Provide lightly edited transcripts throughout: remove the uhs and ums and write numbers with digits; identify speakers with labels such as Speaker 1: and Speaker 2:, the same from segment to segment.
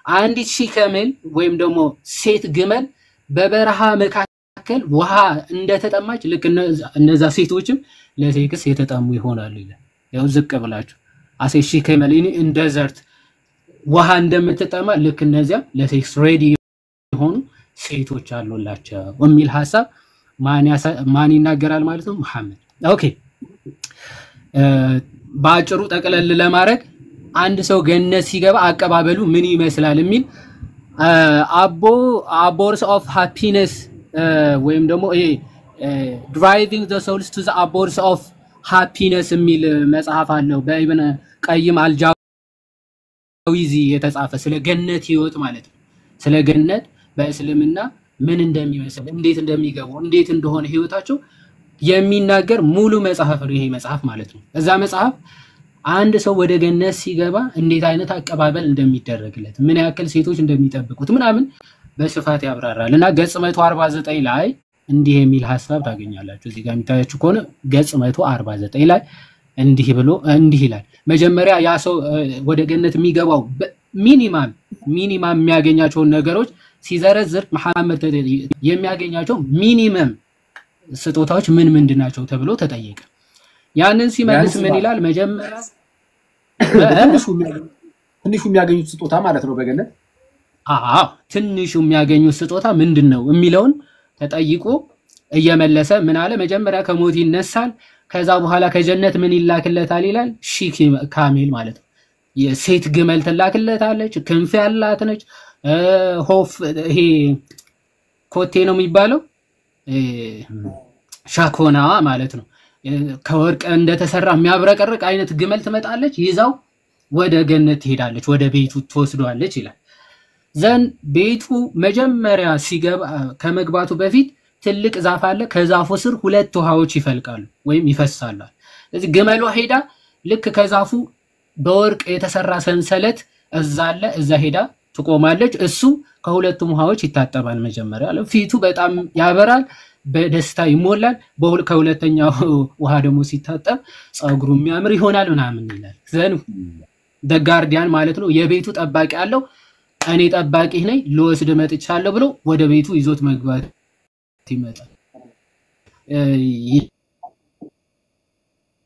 Speaker 1: አንዲት ሺህ ከመል ወይም ደግሞ ሴት ግመል በበረሃ መካከል ውሃ እንደተጠማች ልክ እነዛ ሴቶችም ለሴክስ የተጠሙ ይሆናሉ ይላል ያው ዝቅ ብላችሁ አሴ ሺህ ከመል in desert ውሃ እንደምትጠማ ልክ እነዚያ ለሴክስ ሬዲ ሆኑ ሴቶች አሉላቸው ወሚል ሐሳብ ማን ይናገራል ማለት ነው መሐመድ ኦኬ ባጭሩ ጠቅለል ለማድረግ አንድ ሰው ገነት ሲገባ አቀባበሉ ምን ይመስላል የሚል abors of happiness ወይም ደግሞ driving the souls to the abors of happiness የሚል መጽሐፍ አለው በኢብን ቀይም አልጃዊዚ የተጻፈ ስለ ገነት ህይወት ማለት ነው ስለ ገነት በእስልምና ምን እንደሚመስል እንዴት እንደሚገቡ እንዴት እንደሆነ ህይወታቸው የሚናገር ሙሉ መጽሐፍ ነው ይሄ መጽሐፍ ማለት ነው እዛ መጽሐፍ አንድ ሰው ወደ ገነት ሲገባ እንዴት አይነት አቀባበል እንደሚደረግለት ምን ያክል ሴቶች እንደሚጠብቁት ምናምን በስፋት ያብራራልና ገጽ 149 ላይ እንዲህ የሚል ሐሳብ ታገኛላችሁ እዚህ ጋር የሚታያችሁ ከሆነ ገጽ 149 ላይ እንዲህ ብሎ እንዲህ ይላል መጀመሪያ ያ ሰው ወደ ገነት የሚገባው ሚኒማም የሚያገኛቸው ነገሮች ሲዘረዝር መሐመድ የሚያገኛቸው ሚኒመም ስጦታዎች ምን ምንድናቸው ተብሎ ተጠየቀ ያንን ሲመልስ ምን ይላል መጀመሪያ
Speaker 2: ትንሹ የሚያገኙት ስጦታ ማለት ነው በገነት
Speaker 1: ትንሹ የሚያገኙት ስጦታ ምንድነው የሚለውን ተጠይቆ እየመለሰ ምን አለ መጀመሪያ ከሞት ይነሳል ከዛ በኋላ ከጀነት ምን ይላክለታል ይላል ሺክ ካሜል ማለት ነው የሴት ግመል ተላክለታለች ክንፍ ያላት ነች ሆፍ ይሄ ኮቴ ነው የሚባለው ሻኮና ማለት ነው ከወርቅ እንደተሰራ የሚያብረቀርቅ አይነት ግመል ትመጣለች ይዛው ወደ ገነት ትሄዳለች ወደ ቤቱ ትወስዷለች ይላል ዘን ቤቱ መጀመሪያ ሲገባ ከመግባቱ በፊት ትልቅ ዛፍ አለ ከዛፉ ስር ሁለት ውሃዎች ይፈልቃሉ ወይም ይፈሳሉ ስለዚህ ግመሏ ሄዳ ልክ ከዛፉ በወርቅ የተሰራ ሰንሰለት እዛለ እዛ ሄዳ ትቆማለች እሱ ከሁለቱም ውሃዎች ይታጠባል መጀመሪያ ፊቱ በጣም ያበራል በደስታ ይሞላል ከሁለተኛው ውሃ ደግሞ ሲታጠብ ጸጉሩ የሚያምር ይሆናል ምናምን ይላል ዘን the guardian ማለት ነው የቤቱ ጠባቂ ያለው እኔ ጠባቂ ነኝ ለወስድ መጥቻለሁ ብሎ ወደ ቤቱ ይዞት መግባት ይመጣል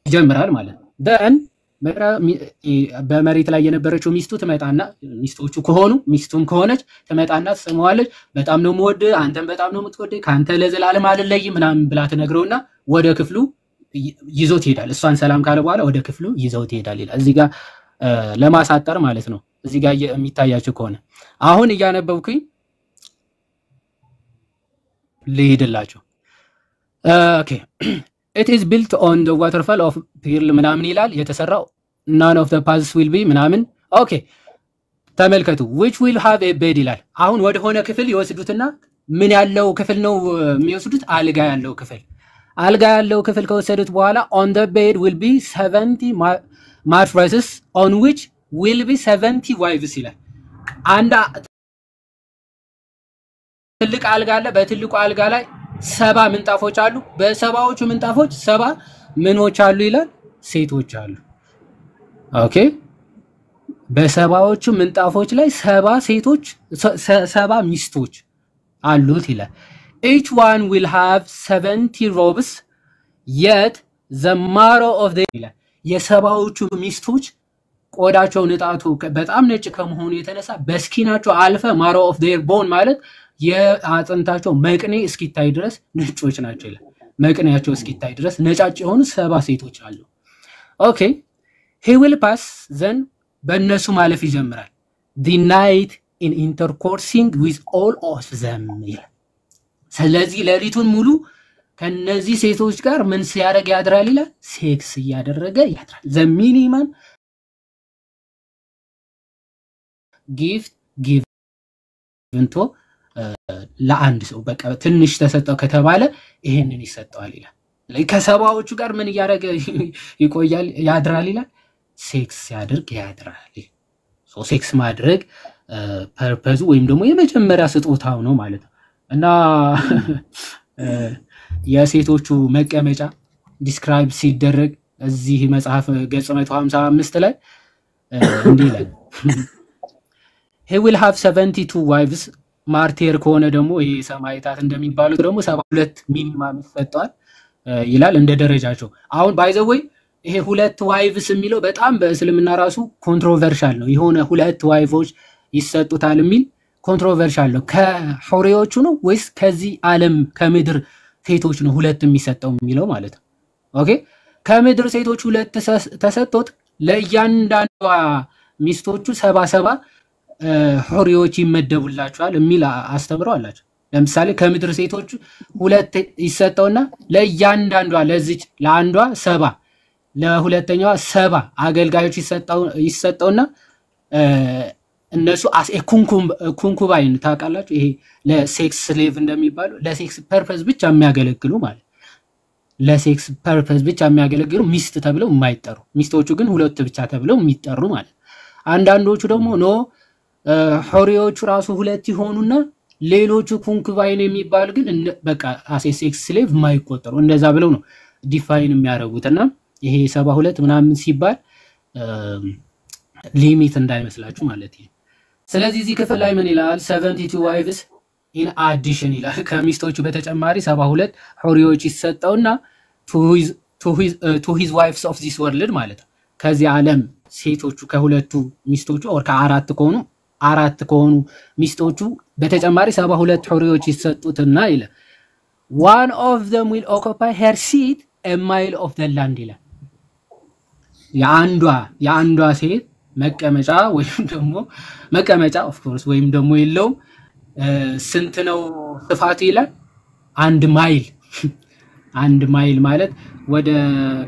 Speaker 1: ይጀምራል ማለት ነው then በመሬት ላይ የነበረችው ሚስቱ ትመጣና ሚስቶቹ ከሆኑ ሚስቱም ከሆነች ትመጣና ትሰማዋለች በጣም ነው ሞድ አንተም በጣም ነው የምትወደኝ ካንተ ለዘላለም አልለይ ምናምን ብላ ተነግረውና ወደ ክፍሉ ይዞት ይሄዳል እሷን ሰላም ካለ በኋላ ወደ ክፍሉ ይዞት ይሄዳል ይላል እዚህ ጋር ለማሳጠር ማለት ነው እዚህ ጋር የሚታያችሁ ከሆነ አሁን እያነበብኩኝ ልሄድላችሁ ኦኬ it is built on the waterfall of pearl ምናምን ይላል የተሰራው none of the paths will be ምናምን ኦኬ ተመልከቱ which will have a bed ይላል አሁን ወደ ሆነ ክፍል ይወስዱትና ምን ያለው ክፍል ነው የሚወስዱት አልጋ ያለው ክፍል ከወሰዱት በኋላ on the bed will be 70 mattresses on which will be 70 wives ይላል አንድ ትልቅ አልጋ አለ በትልቁ አልጋ ላይ 70 ምንጣፎች አሉ በሰባዎቹ ምንጣፎች 70 ምኖች አሉ ይላል ሴቶች አሉ ኦኬ በሰባዎቹ ምንጣፎች ላይ 70 ሴቶች 70 ሚስቶች አሉት ይላል each one will have 70 robes yet the marrow of the ይላል የሰባዎቹ ሚስቶች ቆዳቸው ንጣቱ በጣም ነጭ ከመሆኑ የተነሳ በስኪናቸው አልፈ marrow of their bone ማለት የአጥንታቸው መቅኔ እስኪታይ ድረስ ነጮች ናቸው ይላል መቅኔያቸው እስኪታይ ድረስ ነጫጭ የሆኑ 70 ሴቶች አሉ ኦኬ he will pass then በእነሱ ማለፍ ይጀምራል the night in intercoursing with all of them ይላል ስለዚህ ሌሊቱን ሙሉ ከነዚህ ሴቶች ጋር ምን ሲያደርግ ያድራል ይላል ሴክስ ያደረገ ያድራል the minimum gift given to ለአንድ ሰው በቃ ትንሽ ተሰጠው ከተባለ ይሄንን ይሰጣል ይላል ከሰባዎቹ ጋር ምን ያደረገ ይቆያል ያድራል ይላል ሴክስ ያደርግ ያድራል ሶ ሴክስ ማድረግ ፐርፐዙ ወይም ደግሞ የመጀመሪያ ስጦታው ነው ማለት ነው እና የሴቶቹ መቀመጫ ዲስክራይብ ሲደረግ እዚህ መጽሐፍ ገጽ 155 ላይ እንዲህ ይላል he will have 72 wives ማርቴር ከሆነ ደግሞ ይሄ ሰማይታት እንደሚባሉት ደግሞ 72 ሚኒማም ይሰጣል ይላል እንደ ደረጃቸው። አሁን ባይ ዘ ዌይ ይሄ ሁለት ዋይቭስ የሚለው በጣም በእስልምና ራሱ ኮንትሮቨርሻል ነው። የሆነ ሁለት ዋይቮች ይሰጡታል የሚል ኮንትሮቨርሻል ነው። ከሑሪዎቹ ነው ወይስ ከዚህ ዓለም ከምድር ሴቶች ነው ሁለት የሚሰጠው የሚለው ማለት ነው። ኦኬ ከምድር ሴቶች ሁለት ተሰጥቶት ለእያንዳንዷ ሚስቶቹ 77 ሑሪዎች ይመደቡላቸዋል የሚል አስተምረው አላቸው። ለምሳሌ ከምድር ሴቶች ሁለት ይሰጠውና ለእያንዳንዷ ለዚች ለአንዷ 7 ለሁለተኛዋ 7 አገልጋዮች ይሰጠውና እነሱ አስ ኩንኩባይን ታውቃላችሁ ይሄ ለሴክስ ስሌቭ እንደሚባሉ ለሴክስ ፐርፐዝ ብቻ የሚያገለግሉ ማለት ለሴክስ ፐርፐዝ ብቻ የሚያገለግሉ ሚስት ተብለው የማይጠሩ ሚስቶቹ ግን ሁለት ብቻ ተብለው የሚጠሩ ማለት አንዳንዶቹ ደግሞ ኖ ሑሪዎቹ ራሱ ሁለት ይሆኑና ሌሎቹ ኩንኩባይን የሚባሉ ግን በቃ አስ ሴክስ ስሌቭ የማይቆጠሩ እንደዛ ብለው ነው ዲፋይን የሚያደርጉትና ይሄ 72 ምናምን ሲባል ሊሚት እንዳይመስላችሁ ማለት ነው። ስለዚህ እዚህ ክፍል ላይ ምን ይላል 72 wives in addition ይላል ከሚስቶቹ በተጨማሪ 72 ሑሪዎች ይሰጠውና to his wives of this world ማለት ነው። ከዚህ ዓለም ሴቶቹ ከሁለቱ ሚስቶቹ or ከአራት ከሆኑ ሚስቶቹ በተጨማሪ 72 ሑሪዎች ይሰጡትና ይላል one of them will occupy her seat a mile of the land ይላል የአንዷ ሴት መቀመጫ ወይም ደግሞ መቀመጫ ኦፍ ኮርስ ወይም ደግሞ የለውም ስንት ነው ስፋቱ ይላል 1 ማይል ማለት ወደ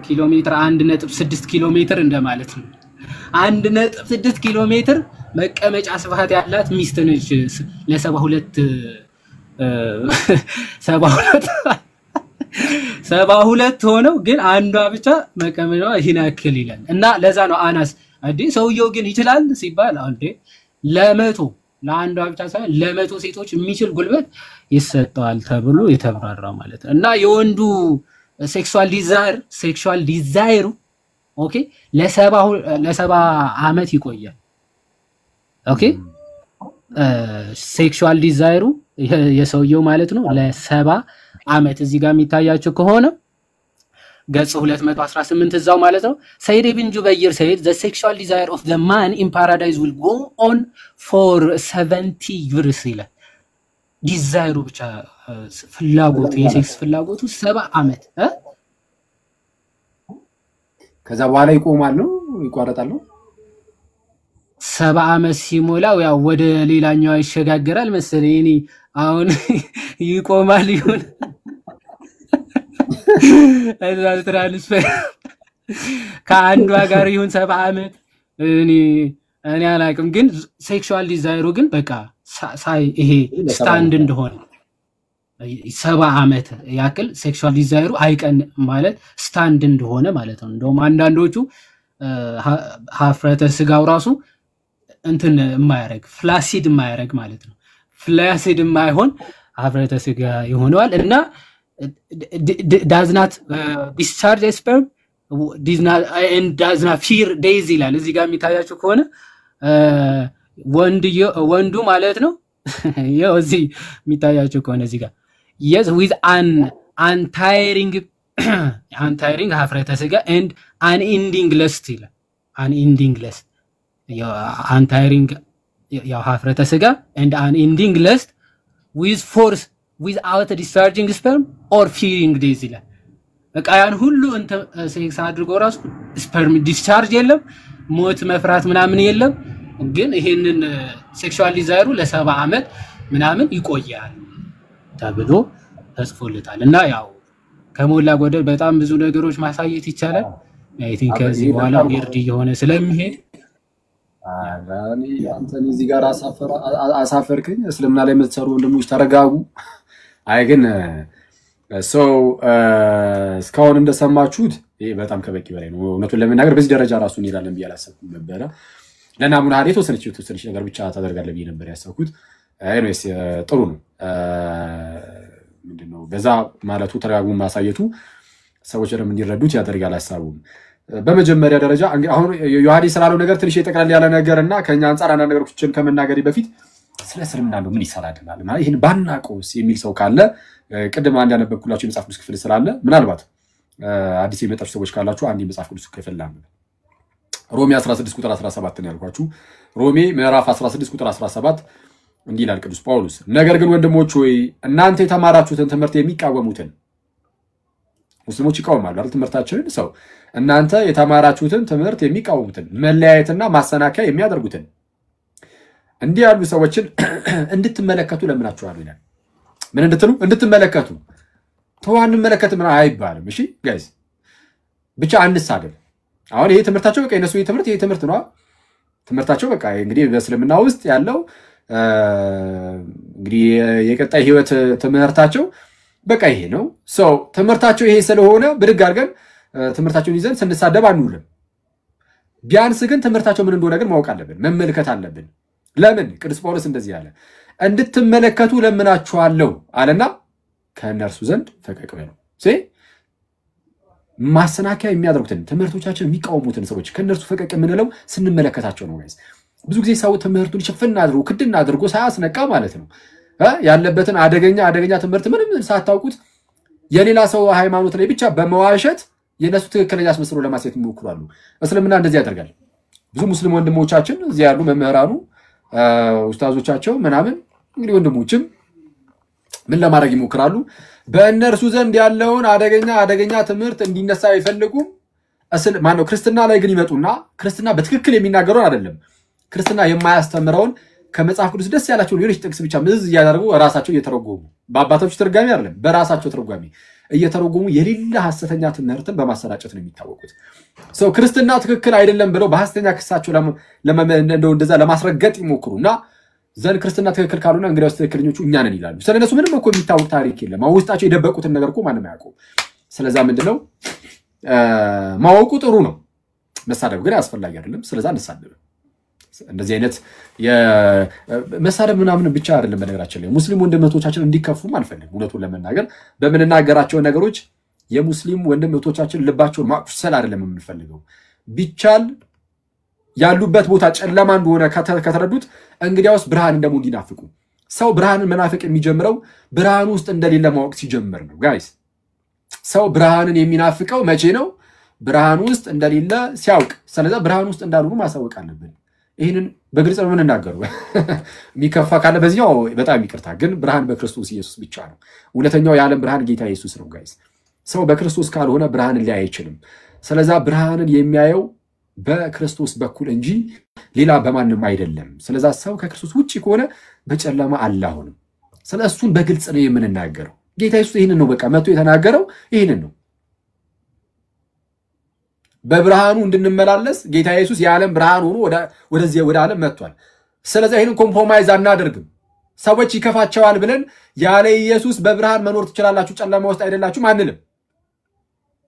Speaker 1: ኪሎ ሜትር 1.6 ኪሎ ሜትር እንደማለት ነው 1.6 ኪሎ ሜትር መቀመጫ ስፋት ያላት ሚስት ነች ለ72 ሆነው ግን አንዷ ብቻ መቀመጫዋ ይሄን ያክል ይላል እና ለዛ ነው አናስ አዲ ሰውየው ግን ይችላል ሲባል አንዴ ለአንዷ ብቻ ሳይሆን ለ100 ሴቶች የሚችል ጉልበት ይሰጣል ተብሎ የተብራራ ማለት ነው እና የወንዱ ሴክሹዋል ዲዛይሩ ኦኬ ለ70 ዓመት ይቆያል። ኦኬ ሴክሹዋል ዲዛይሩ የሰውየው ማለት ነው ለ70 ዓመት እዚህ ጋር የሚታያችሁ ከሆነ ገጽ 218 እዛው ማለት ነው ሰይድ ኢብኑ ጁበይር said the sexual desire of the man in paradise will go on for 70 years ይላል ዲዛይሩ ብቻ ፍላጎቱ የሴክስ ፍላጎቱ 70 ዓመት
Speaker 2: ከዛ በኋላ ይቆማል ነው ይቋረጣል ነው
Speaker 1: 70 ዓመት ሲሞላው ያው ወደ ሌላኛው ይሸጋገራል መሰለኝ እኔ አሁን ይቆማል ይሁን አይዛል ትራንስፈር ከአንዷ ጋር ይሁን 70 ዓመት እኔ አላቅም ግን ሴክሹዋል ዲዛይሩ ግን በቃ ሳይ ይሄ ስታንድ እንደሆነ 70 ዓመት ያክል ሴክሹዋል ዲዛይሩ አይቀን ማለት ስታንድ እንደሆነ ማለት ነው። እንደውም አንዳንዶቹ ሀፍረተ ስጋው ራሱ እንትን የማያረግ ፍላሲድ የማያረግ ማለት ነው ፍላሲድ የማይሆን ሀፍረተ ስጋ ይሆነዋል እና does not discharge sperm does not fear days ይላል እዚህ ጋር የሚታያችሁ ከሆነ ወንዱ ማለት ነው ያው እዚህ የሚታያችሁ ከሆነ እዚህ ጋር yes with an untiring ሀፍረተ ስጋ and unending lust ይላል unending lust ያው untiring ያው ሀፍረተ ስጋ and unending lust with force without discharging sperm or fearing days ይላል በቃ ያን ሁሉ እንተ ሴክስ አድርጎ ራሱ ስፐርም ዲስቻርጅ የለም ሞት መፍራት ምናምን የለም ግን ይሄንን ሴክሹዋል ዲዛይሩ ለ70 ዓመት ምናምን ይቆያል ተብሎ ተጽፎለታል እና ያው ከሞላ ጎደል በጣም ብዙ ነገሮች ማሳየት ይቻላል አይ ቲንክ ከዚህ በኋላ ዊርድ የሆነ ስለሚሄድ
Speaker 2: አራኒ አንተን እዚህ ጋር አሳፈርከኝ እስልምና ላይ የምትሰሩ ወንድሞች ተረጋጉ አይ ግን እስካሁን እንደሰማችሁት ይሄ በጣም ከበቂ በላይ ነው እውነቱን ለመናገር በዚህ ደረጃ ራሱ እንሄዳለን ብዬ አላሰብኩም ነበር ለናሙና ሀዲት ወሰነች ነገር ብቻ ታደርጋለህ ብዬ ነበር ያሰብኩት ኤኒዌይስ ጥሩ ነው ምንድነው በዛ ማለቱ ተረጋጉ ማሳየቱ ሰዎች ደግሞ እንዲረዱት ያደርጋል ሐሳቡን በመጀመሪያ ደረጃ አሁን ዮሐንስ ስላለው ነገር ትንሽ የጠቅላላ ያለ ነገርና ከኛ አንፃር አንዳንድ ነገሮችን ከመናገሪ በፊት ስለ እስልምና ነው ምን ይሰራልናል ማለት ይሄን ባናቆስ የሚል ሰው ካለ ቅድም አንድ ያነበብኩላችሁ የመጽሐፍ ቅዱስ ክፍል ስላለ ምናልባት አዲስ የመጣችሁ ሰዎች ካላችሁ አንድ የመጽሐፍ ቅዱስ ክፍል ላምብ ሮሜ 16 ቁጥር 17 ነው ያልኳችሁ ሮሜ ምዕራፍ 16 ቁጥር 17 እንዲህ ይላል ቅዱስ ጳውሎስ ነገር ግን ወንድሞች ሆይ እናንተ የተማራችሁትን ትምህርት የሚቃወሙትን ሙስሊሞች ይቃወማሉ አይደል ትምህርታችንን ሰው እናንተ የተማራችሁትን ትምህርት የሚቃወሙትን መለያየትና ማሰናከያ የሚያደርጉትን እንዲህ ያሉ ሰዎችን እንድትመለከቱ ለምናችኋለሁ ይላል ምን እንድትመለከቱ ተዋን መለከት ምን አይባልም እሺ ጋይስ ብቻ አንሳደብ አሁን ይሄ ትምህርታቸው በቃ የነሱ ይሄ ትምህርት ነው ትምህርታቸው በቃ እንግዲህ በእስልምና ውስጥ ያለው እንግዲህ የቀጣይ ህይወት ትምህርታቸው በቃ ይሄ ነው ሶ ትምህርታቸው ይሄ ስለሆነ ብድግ አድርገን ትምህርታቸውን ይዘን ስንሳደብ አንውልም ቢያንስ ግን ትምህርታቸው ምን እንደሆነ ግን ማወቅ አለብን መመልከት አለብን ለምን ቅዱስ ጳውሎስ እንደዚህ ያለ እንድትመለከቱ ለምናችኋለሁ አለና ከነርሱ ዘንድ ፈቀቅ በሉ ማሰናከያ የሚያደርጉትን ትምህርቶቻችን የሚቃወሙትን ሰዎች ከነርሱ ፈቀቅ የምንለው ስንመለከታቸው ነው ጋይስ ብዙ ጊዜ ሰው ትምህርቱን ሸፍና አድርጎ ክድና አድርጎ ሳያስነቃ ማለት ነው ያለበትን አደገኛ ትምህርት ምንም ሳታውቁት የሌላ ሰው ሃይማኖት ላይ ብቻ በመዋሸት የነሱ ትክክለኛ አስመስሎ ለማሳየት ይሞክራሉ እስልምና እንደዚህ ያደርጋል ብዙ ሙስሊም ወንድሞቻችን እዚህ ያሉ መምህራኑ ኡስታዞቻቸው ምናምን እንግዲህ ወንድሞችም ምን ለማድረግ ይሞክራሉ በእነርሱ ዘንድ ያለውን አደገኛ ትምህርት እንዲነሳ ይፈልጉም ማነው ክርስትና ላይ ግን ይመጡና ክርስትና በትክክል የሚናገረውን አይደለም ክርስትና የማያስተምረውን ከመጽሐፍ ቅዱስ ደስ ያላቸው ሌሎች ጥቅስ ብቻ ምዝ ያደርጉ ራሳቸው እየተረጎሙ በአባቶች ትርጓሜ አይደለም በራሳቸው ትርጓሜ እየተረጎሙ የሌላ ሐሰተኛ ትምህርትን በማሰራጨት ነው የሚታወቁት ሰው ክርስትና ትክክል አይደለም ብለው በሐሰተኛ ክሳቸው እንደዛ ለማስረገጥ ይሞክሩና ዘን ክርስትና ትክክል ካልሆነ እንግዲያውስ ትክክለኞቹ እኛ ነን ይላሉ ስለነሱ ምንም እኮ የሚታወቅ ታሪክ የለም ውስጣቸው የደበቁትን ነገር እኮ ማንም አያውቀው ስለዛ ምንድነው ማወቁ ጥሩ ነው መሳደብ ግን አስፈላጊ አይደለም ስለዛ እንሳደብ እንደዚህ አይነት የመሳደብ ምናምን ብቻ አይደለም በነገራችን ላይ ሙስሊም ወንድሞቻችን እንዲከፉም አልፈልግም እውነቱን ለመናገር በመናገራቸው ነገሮች የሙስሊም ወንድሞቻችን ልባቸውን ማቁሰል አይደለም የምንፈልገው ቢቻል ያሉበት ቦታ ጨለማ እንደሆነ ከተረዱት እንግዲያውስ ብርሃን እንደሞ እንዲናፍቁ ሰው ብርሃንን መናፈቅ የሚጀምረው ብርሃን ውስጥ እንደሌለ ማወቅ ሲጀምር ነው ጋይስ ሰው ብርሃንን የሚናፍቀው መቼ ነው ብርሃን ውስጥ እንደሌለ ሲያውቅ ስለዚህ ብርሃን ውስጥ እንዳሉ ማሳወቅ አለብን ይሄንን በግልጽ ነው የምንናገረው የሚከፋ ካለ በዚያው በጣም ይቅርታ ግን ብርሃን በክርስቶስ ኢየሱስ ብቻ ነው እውነተኛው የዓለም ብርሃን ጌታ ኢየሱስ ነው ጋይስ ሰው በክርስቶስ ካልሆነ ብርሃንን ሊያይ አይችልም ስለዚህ ብርሃንን የሚያየው በክርስቶስ በኩል እንጂ ሌላ በማንም አይደለም ስለዚህ ሰው ከክርስቶስ ውጪ ከሆነ በጨለማ አላሁንም ስለሱን በግልጽ ነው የምንናገረው ጌታ ኢየሱስ ይሄንን ነው በቃ መጥቶ የተናገረው ይሄንን ነው በብርሃኑ እንድንመላለስ ጌታ ኢየሱስ የዓለም ብርሃን ሆኖ ወደ ዓለም መጥቷል ስለዚህ ይሄንን ኮምፕሮማይዝ አናደርግም ሰዎች ይከፋቸዋል ብለን ያለ ኢየሱስ በብርሃን መኖር ትችላላችሁ ጨለማ ውስጥ አይደላችሁም አንልም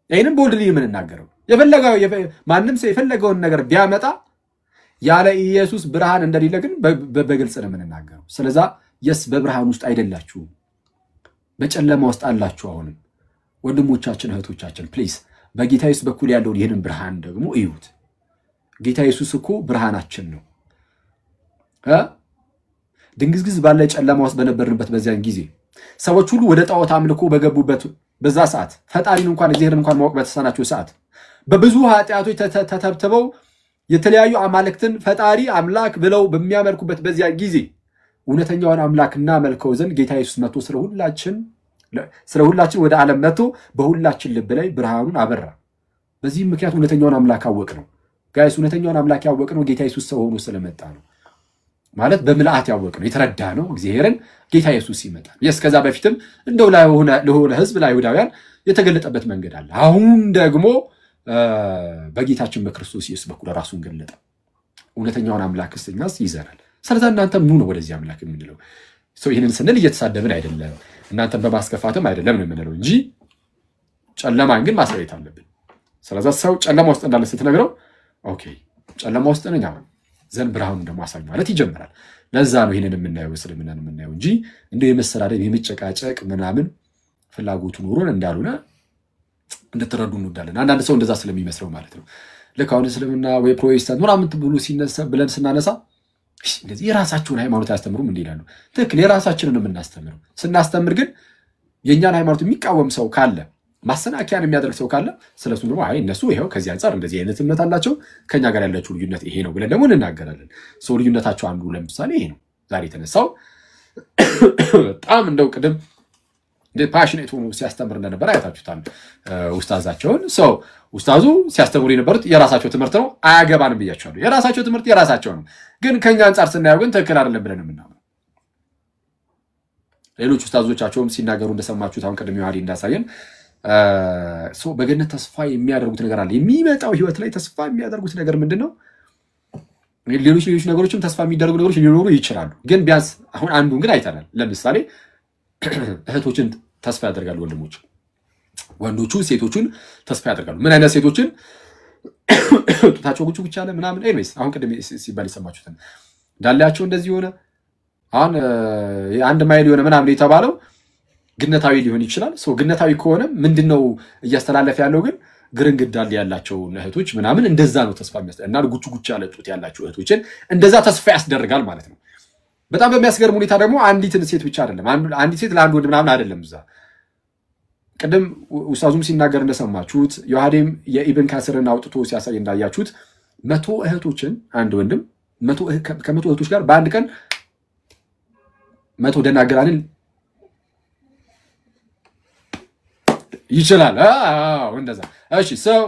Speaker 2: ይሄንን ቦልድሊ የምንናገረው ማንም ሰው የፈለገውን ነገር ቢያመጣ ያለ ኢየሱስ ብርሃን እንደሌለ ግን በግልጽ ነው የምንናገረው ስለዚህ በብርሃን ውስጥ አይደላችሁም በጨለማ ውስጥ አላችሁ አሁንም ወንድሞቻችን እህቶቻችን ፕሊዝ በጌታ ኢየሱስ በኩል ያለውን ይሄንን ብርሃን ደግሞ እዩት ጌታ ኢየሱስ እኮ ብርሃናችን ነው ድንግዝግዝ ባለ ጨለማ ውስጥ በነበርንበት በዚያን ጊዜ ሰዎች ሁሉ ወደ ጣዖት አምልኮ በገቡበት በዛ ሰዓት ፈጣሪን እንኳን እግዚአብሔርን እንኳን ማወቅ በተሳናቸው ሰዓት በብዙ ኃጢአቶች ተተብትበው የተለያዩ አማልክትን ፈጣሪ አምላክ ብለው በሚያመልኩበት በዚያ ጊዜ እውነተኛውን አምላክና መልከው ዘንድ ጌታ ኢየሱስ መጥቶ ስለሁላችን ወደ ዓለም መጥቶ በሁላችን ልብ ላይ ብርሃኑን አበራ በዚህ ምክንያት እውነተኛውን አምላክ አወቅ ነው ጋይስ እውነተኛውን አምላክ ያወቅ ነው ጌታ ኢየሱስ ሰው ሆኖ ስለመጣ ነው ማለት በመላእክት ያወቅ ነው የተረዳ ነው እግዚአብሔርን ጌታ ኢየሱስ ይመጣል ከዛ በፊትም እንደው ለሆነ ህዝብ ለአይሁዳውያን የተገለጠበት መንገድ አለ አሁን ደግሞ በጌታችን በክርስቶስ ኢየሱስ በኩል ራሱን ገለጠ እውነተኛውን አምላክ እስኛስ ይዘራል ስለዚህ እናንተም ኑ ነው ወደዚህ አምላክ የምንለው ሰው ይሄንን ስንል እየተሳደብን አይደለም እናንተም በማስከፋትም አይደለም ነው የምንለው እንጂ ጨለማን ግን ማሳየት አለብን ስለዚህ ሰው ጨለማ ውስጥ እንዳለ ስትነግረው ኦኬ ጨለማ ውስጥ ነኝ አሁን ዘን ብርሃኑ ደግሞ አሳኝ ማለት ይጀምራል ለዛ ነው ይሄንን የምናየው ስለምናን የምናየው እንጂ እንደው የመሰራደብ የመጨቃጨቅ ምናምን ፍላጎቱ ኖሮን እንዳልሆነ እንድትረዱ እንወዳለን። አንዳንድ ሰው እንደዛ ስለሚመስለው ማለት ነው። ልክ አሁን እስልምና ወይ ፕሮቴስታንት ምናምን ብሎ ሲነሳ ብለን ስናነሳ እንደዚህ የራሳቸውን ሃይማኖት አያስተምሩም እንዴ ይላሉ። ትክክል፣ የራሳችንን የምናስተምረው። ስናስተምር ግን የእኛን ሃይማኖት የሚቃወም ሰው ካለ ማሰናከያን የሚያደርግ ሰው ካለ ስለሱ ደግሞ አይ እነሱ ይሄው ከዚህ አንፃር እንደዚህ አይነት እምነት አላቸው ከኛ ጋር ያላቸው ልዩነት ይሄ ነው ብለን ደግሞ እንናገራለን። ሰው ልዩነታቸው አንዱ ለምሳሌ ይሄ ነው ዛሬ የተነሳው በጣም እንደው ቅድም ፓሽኔት ሆኖ ሲያስተምር እንደነበር አይታችሁታል ኡስታዛቸውን። ሰው ኡስታዙ ሲያስተምሩ የነበሩት የራሳቸው ትምህርት ነው፣ አያገባንም ብያቸዋለሁ። የራሳቸው ትምህርት የራሳቸው ነው፣ ግን ከኛ አንፃር ስናየው ግን ትክክል አይደለም ብለን የምናምነው። ሌሎች ኡስታዞቻቸውም ሲናገሩ እንደሰማችሁት አሁን ቅድም ዮሐዲ እንዳሳየን ሰው በገነት ተስፋ የሚያደርጉት ነገር አለ። የሚመጣው ህይወት ላይ ተስፋ የሚያደርጉት ነገር ምንድነው? ሌሎች ነገሮችም ተስፋ የሚደረጉ ነገሮች ሊኖሩ ይችላሉ፣ ግን ቢያንስ አሁን አንዱን ግን አይተናል። ለምሳሌ እህቶችን ተስፋ ያደርጋሉ ወንዶቹ ሴቶቹን ተስፋ ያደርጋሉ። ምን አይነት ሴቶችን? ጡታቸው ጉጭ ጉጭ አለ ምናምን ኤኒዌይስ አሁን ቅድም ሲባል የሰማችሁት ዳላቸው እንደዚህ ሆነ አሁን አንድ ማይል የሆነ ምናምን የተባለው ግነታዊ ሊሆን ይችላል። ሰው ግነታዊ ከሆነ ምንድነው እያስተላለፈ ያለው? ግን ግርንግዳል ያላቸው እህቶች ምናምን እንደዛ ነው ተስፋ የሚያስደርግ እና ጉጭ ጉጭ ያለ ጡት ያላቸው እህቶችን እንደዛ ተስፋ ያስደርጋል ማለት ነው። በጣም በሚያስገርም ሁኔታ ደግሞ አንዲትን ሴት ብቻ አይደለም፣ አንዲት ሴት ለአንድ ወንድ ምናምን አይደለም። እዛ ቅድም ኡስታዙም ሲናገር እንደሰማችሁት ዮሐዴም የኢብን ካስርን አውጥቶ ሲያሳይ እንዳያችሁት 100 እህቶችን አንድ ወንድም ከ100 እህቶች ጋር በአንድ ቀን 100 ደናግራንን ይችላል። እንደዛ እሺ። ሰው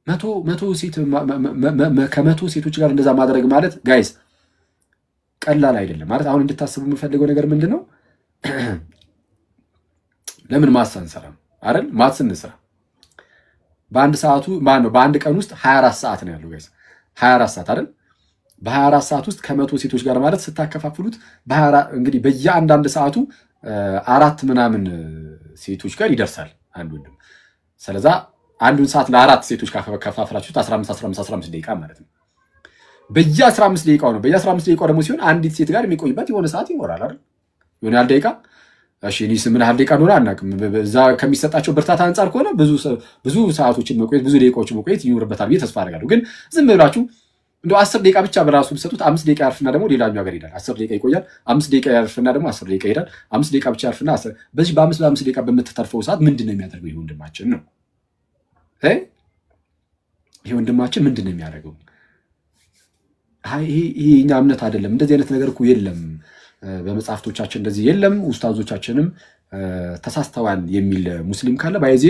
Speaker 2: 100 ሴት ከ100 ሴቶች ጋር እንደዛ ማድረግ ማለት ጋይስ ቀላል አይደለም ማለት። አሁን እንድታስቡ የምፈልገው ነገር ምንድነው? ለምን ማትስ አንሰራም አይደል? ማትስ እንስራ። በአንድ ሰዓቱ ማነው በአንድ ቀን ውስጥ 24 ሰዓት ነው ያለው ጋይስ፣ 24 ሰዓት አይደል? በ24 ሰዓት ውስጥ ከ100 ሴቶች ጋር ማለት ስታከፋፍሉት በ24 እንግዲህ በየአንዳንድ ሰዓቱ 4 ምናምን ሴቶች ጋር ይደርሳል አንድ ወንድም። ስለዚህ አንዱን ሰዓት ለ4 ሴቶች ካከፋፈላችሁት 15 ደቂቃ ማለት ነው። በየ15 ደቂቃው ነው። በየ15 ደቂቃው ደግሞ ሲሆን አንዲት ሴት ጋር የሚቆይበት የሆነ ሰዓት ይኖራል አይደል? የሆነ ያህል ደቂቃ። እሺ እኔስ ምን ያህል ደቂቃ እንደሆነ አናውቅም። በዛ ከሚሰጣቸው ብርታት አንፃር ከሆነ ብዙ ሰዓቶችን መቆየት ብዙ ደቂቃዎችን መቆየት ይኖርበታል ብዬ ተስፋ አደርጋለሁ። ግን ዝም ብላችሁ እንደው 10 ደቂቃ ብቻ በራሱ ብትሰጡት 5 ደቂቃ ያርፍና ደግሞ ሌላኛው ሀገር ይሄዳል። 10 ደቂቃ ይቆያል፣ 5 ደቂቃ ያርፍና ደግሞ 10 ደቂቃ ይሄዳል። 5 ደቂቃ ብቻ ያርፍና በዚህ በ5 ደቂቃ በምትተርፈው ሰዓት ምንድነው የሚያደርገው? ይሄ ወንድማችን ነው ይሄ ወንድማችን ምንድነው የሚያደርገው? ይሄ እኛ እምነት አይደለም፣ እንደዚህ አይነት ነገር እኮ የለም፣ በመጽሐፍቶቻችን እንደዚህ የለም፣ ኡስታዞቻችንም ተሳስተዋል የሚል ሙስሊም ካለ ባይዜ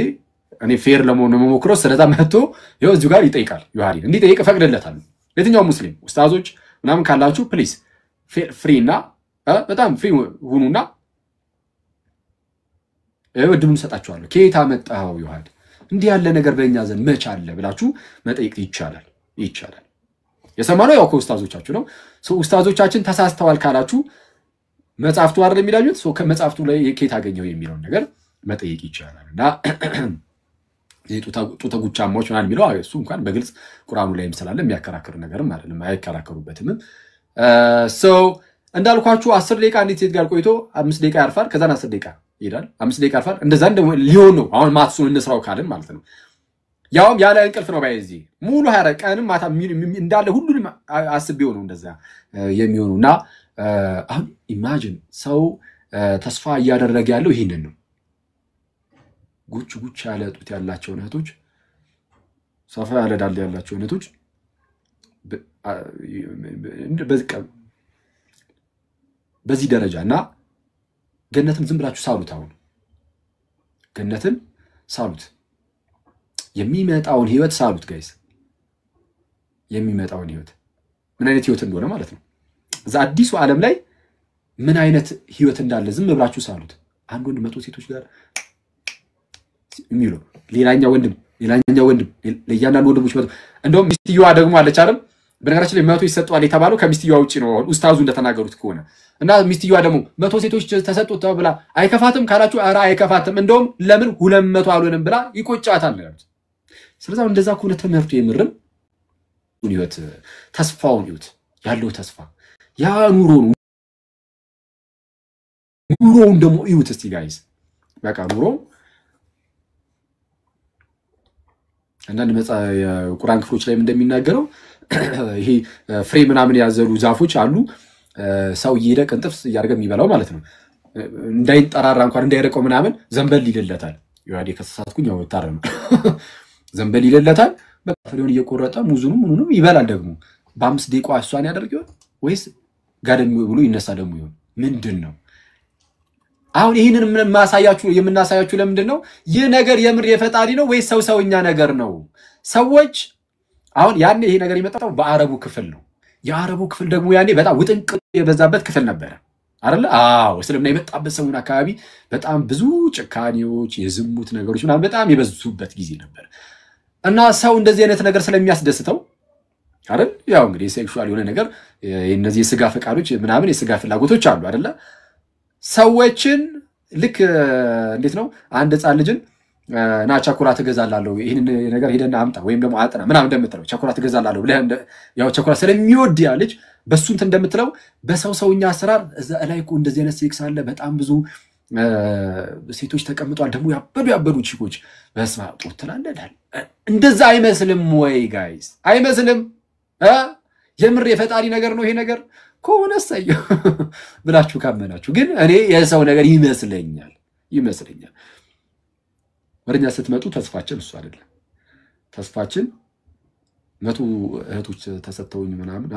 Speaker 2: እኔ ፌር ለመሆን ነው የምሞክረው። ስለዛ መጥቶ ይኸው እዚሁ ጋር ይጠይቃል። ዮሐዲ እንዲጠይቅ ፈቅደለታል። የትኛው ሙስሊም ኡስታዞች ምናምን ካላችሁ ፕሊዝ ፍሪ እና በጣም ፍሪ ሁኑና እድሉን ሰጣችኋለሁ። ከየት አመጣኸው ዮሐዲ? እንዲህ ያለ ነገር በእኛ ዘንድ መች አለ ብላችሁ መጠየቅ ይቻላል። የሰማነው ያው ከኡስታዞቻችሁ ነው። ኡስታዞቻችን ተሳስተዋል ካላችሁ መጽሐፍቱ አይደል የሚላጁት? ከመጽሐፍቱ ላይ ከየት አገኘው የሚለውን ነገር መጠየቅ ይቻላል። እና ጡተ ጉቻማዎች ምናምን የሚለው እሱ እንኳን በግልጽ ቁርአኑ ላይም ስላለ የሚያከራክር ነገርም አይደለም፣ አይከራከሩበትም። እንዳልኳችሁ 10 ደቂቃ አንዲት ሴት ጋር ቆይቶ 5 ደቂቃ ያርፋል፣ ከዛን 10 ደቂቃ ይሄዳል፣ 5 ደቂቃ ያርፋል። እንደዛ ሊሆን ነው አሁን ማትሱን እንስራው ካልን ማለት ነው። ያውም ያለ እንቅልፍ ነው ባይዚ ሙሉ 24 ቀንም ማታ እንዳለ ሁሉንም አስቤው ነው እንደዛ የሚሆኑና አሁን ኢማጂን ሰው ተስፋ እያደረገ ያለው ይሄንን ነው። ጉጭ ያለ ጡት ያላቸው እህቶች፣ ሰፋ ያለ ዳል ያላቸው እህቶች በዚህ ደረጃና ገነትን ዝም ብላችሁ ሳሉት። አሁን ገነትን ሳሉት፣ የሚመጣውን ህይወት ሳሉት ጋይስ። የሚመጣውን ህይወት ምን አይነት ህይወት እንደሆነ ማለት ነው። እዛ አዲሱ ዓለም ላይ ምን አይነት ህይወት እንዳለ ዝም ብላችሁ ሳሉት። አንድ ወንድ 100 ሴቶች ጋር የሚሉ ሌላኛው ወንድም ለያንዳንዱ ወንድሞች እንደውም ሚስትየዋ ደግሞ አለች አይደል? በነገራችን ላይ 100 ይሰጣል የተባለው ከሚስትየዋ ውጪ ነው ኡስታዙ እንደተናገሩት ከሆነ እና ሚስትየዋ ደግሞ 100 ሴቶች ተሰጡት ብላ አይከፋትም ካላችሁ ኧረ አይከፋትም፣ እንደውም ለምን 200 አልሆነም ብላ ይቆጫታል ያሉት። ስለዚህ እንደዛ ከሆነ ትምህርቱ የምርም ህይወት ተስፋውን ህይወት ያለው ተስፋ ያ ኑሮውን ደግሞ ህይወት እስቲ ጋይስ በቃ አንዳንድ ቁርአን ክፍሎች ላይ እንደሚናገረው ይሄ ፍሬ ምናምን ያዘሉ ዛፎች አሉ ሰው እየሄደ ቅንጥፍ እያደረገ የሚበላው ማለት ነው እንዳይንጠራራ እንኳን እንዳይረቀው ምናምን ዘንበል ይልለታል ይዋዲ ከሰሳትኩኝ ያው ታረም ዘንበል ይልለታል በቃ ፍሬውን እየቆረጠ ሙዙንም ምኑንም ይበላል ደግሞ በ5 ደቂቃ እሷን ያደርግ ይሆን ወይስ ጋደም ብሎ ይነሳ ደግሞ ይሆን ምንድነው አሁን ይሄንን የምናሳያችሁ ለምንድነው ይህ ነገር የምር የፈጣሪ ነው ወይስ ሰውኛ ነገር ነው ሰዎች አሁን ያኔ ይሄ ነገር የመጣው በአረቡ ክፍል ነው የአረቡ ክፍል ደግሞ ያኔ በጣም ውጥንቅ የበዛበት ክፍል ነበር አይደል እስልምና የመጣበት ሰውን አካባቢ በጣም ብዙ ጭካኔዎች የዝሙት ነገሮች ምናምን በጣም የበዙበት ጊዜ ነበር እና ሰው እንደዚህ አይነት ነገር ስለሚያስደስተው አይደል ያው እንግዲህ ሴክሹዋል የሆነ ነገር እነዚህ የስጋ ፈቃዶች ምናምን የስጋ ፍላጎቶች አሉ አይደል ሰዎችን ልክ እንዴት ነው አንድ ህፃን ልጅን ና ቸኮላተ ገዛላለሁ ይሄን ነገር ሄደና አምጣ ወይም ደግሞ አጥና ምናምን እንደምትለው ቸኮላተ ገዛላለሁ ብለህ ያው ቸኮላተ ስለሚወድ ያ ልጅ በሱንት እንደምትለው በሰውኛ አሰራር እዛ ላይ እኮ እንደዚህ አይነት ሴክስ አለ በጣም ብዙ ሴቶች ተቀምጧል ደግሞ ያበዱ ቺኮች በስማ ጦትላለዳል እንደዛ አይመስልም ወይ ጋይስ አይመስልም የምር የፈጣሪ ነገር ነው ይሄ ነገር ኮነሰዩ ብላችሁ ካመናችሁ ግን እኔ የሰው ነገር ይመስለኛል ወደኛ ስትመጡ ተስፋችን እሱ አይደለም ተስፋችን መቶ እህቶች ተሰጥተውኝ ምናምን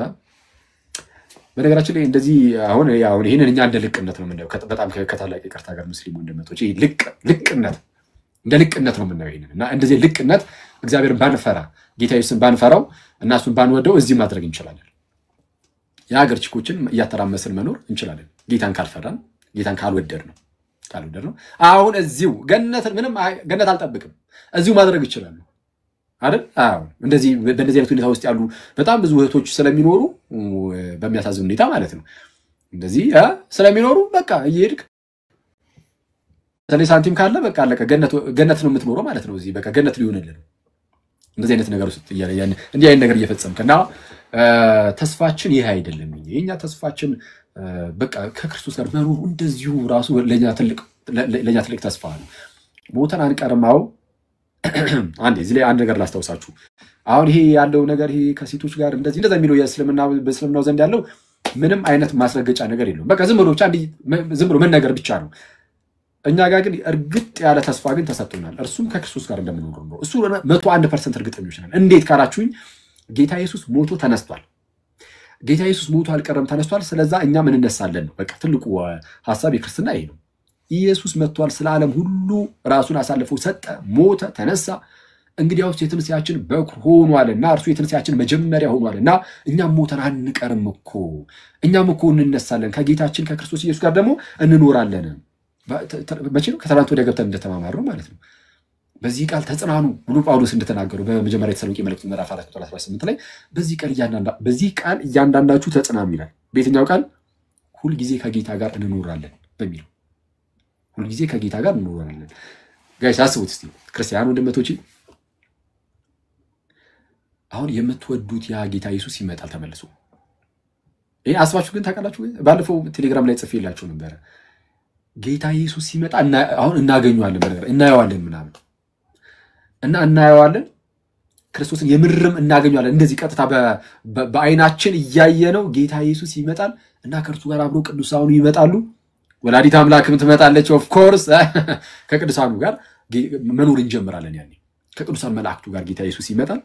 Speaker 2: በነገራችን ላይ እንደዚህ አሁን ይሄንን እኛ እንደ ልቅነት ነው የምናየው በጣም ከታላቅ ይቅርታ ጋር ሙስሊሙ እንደመጣች ይሄ ልቅነት እንደ ልቅነት ነው የምናየው ይሄንን እና እንደዚህ ልቅነት እግዚአብሔርን ባንፈራ ጌታ ኢየሱስን ባንፈራው እና እሱን ባንወደው እዚህ ማድረግ እንችላለን የሀገር ቺኮችን እያተራመስን መኖር እንችላለን ጌታን ካልፈራን ጌታን ካልወደድ ነው አሁን እዚሁ ገነት አልጠብቅም እዚሁ ማድረግ ይችላል አይደል እንደዚህ በእንደዚህ አይነት ሁኔታ ውስጥ ያሉ በጣም ብዙ እህቶች ስለሚኖሩ በሚያሳዝን ሁኔታ ማለት ነው እንደዚህ ስለሚኖሩ በቃ እየሄድክ ሳንቲም ካለ በቃ አለቀ ገነት ነው የምትኖረው ማለት ነው እዚህ በቃ ገነት ሊሆንልህ ነው እንደዚህ አይነት ነገር ውስጥ ያያያን እንዲህ አይነት ነገር እየፈጸምከና ተስፋችን ይሄ አይደለም የኛ ተስፋችን በቃ ከክርስቶስ ጋር መኖር እንደዚሁ ራሱ ለኛ ትልቅ ተስፋ ነው ሞተን አንቀርማው አንዴ እዚህ ላይ አንድ ነገር ላስታውሳችሁ አሁን ይሄ ያለው ነገር ይሄ ከሴቶች ጋር እንደዚህ የሚለው በእስልምናው ዘንድ ያለው ምንም አይነት ማስረገጫ ነገር የለውም በቃ ዝም ብሎ መናገር ብቻ ነው እኛ ጋር ግን እርግጥ ያለ ተስፋ ግን ተሰጥቶናል እርሱም ከክርስቶስ ጋር እንደምንኖር ነው እሱ 101% እርግጠኞች ነን እንዴት ካላችሁኝ ጌታ ኢየሱስ ሞቶ ተነስቷል ጌታ ኢየሱስ ሞቶ አልቀረም ተነስቷል ስለዛ እኛ ምን እንነሳለን ነው በቃ ትልቁ ሐሳብ የክርስትና ይሄ ነው ኢየሱስ መጥቷል ስለ ዓለም ሁሉ ራሱን አሳልፎ ሰጠ ሞተ ተነሳ እንግዲያውስ የትንሳያችን በኩር ሆኗልና እርሱ የትንሳያችን መጀመሪያ ሆኗልና እኛም ሞተን አንቀርም እኮ እኛም እኮ እንነሳለን ከጌታችን ከክርስቶስ ኢየሱስ ጋር ደግሞ እንኖራለን መቼ ነው ከትናንት ወዲያ ገብተን እንደተማማረው ማለት ነው በዚህ ቃል ተጽናኑ ብሎ ጳውሎስ እንደተናገረው በመጀመሪያ ተሰሎንቄ መልእክት ምዕራፍ 4:18 ላይ በዚህ ቃል እያንዳንዳችሁ ተጽናኑ ይላል በየትኛው ቃል ሁሉ ጊዜ ከጌታ ጋር እንኖራለን በሚለው ሁሉ ጊዜ ከጌታ ጋር እንኖራለን ጋይስ አስቡት እስቲ ክርስቲያን ወንድሞቼ አሁን የምትወዱት ያ ጌታ ኢየሱስ ይመጣል ተመልሶ ይሄ አስባችሁ ግን ታውቃላችሁ ባለፈው ቴሌግራም ላይ ጽፌላችሁ ነበር ጌታ ኢየሱስ ሲመጣ አሁን እናገኘዋለን በነገር እናየዋለን ምናምን እና እናየዋለን ክርስቶስን የምርም እናገኘዋለን እንደዚህ ቀጥታ በአይናችን እያየነው ጌታ ኢየሱስ ይመጣል እና ከእርሱ ጋር አብሮ ቅዱሳኑ ይመጣሉ ወላዲት አምላክም ትመጣለች ኦፍ ኮርስ ከቅዱሳኑ ጋር መኖር እንጀምራለን ያኔ ከቅዱሳን መላእክቱ ጋር ጌታ ኢየሱስ ይመጣል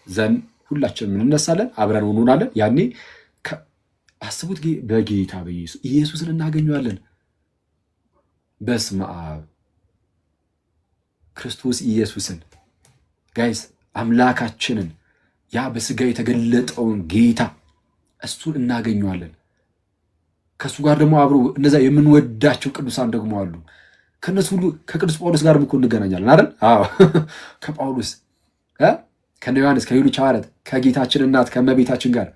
Speaker 2: ዘን ሁላችንም እንነሳለን አብረን እንሆናለን ያኔ አስቡት በጌታ በኢየሱስ ኢየሱስን እናገኘዋለን በስመ አብ ክርስቶስ ኢየሱስን ጋይስ አምላካችንን ያ በስጋ የተገለጠውን ጌታ እሱን እናገኘዋለን ከሱ ጋር ደግሞ አብሮ እነዛ የምንወዳቸው ቅዱሳን ደግሞ አሉ ከነሱ ሁሉ ከቅዱስ ጳውሎስ ጋር እኮ እንገናኛለን አይደል ከጳውሎስ ከዮሐንስ ከሌሎች ሐዋርያት ከጌታችን እናት ከመቤታችን ጋር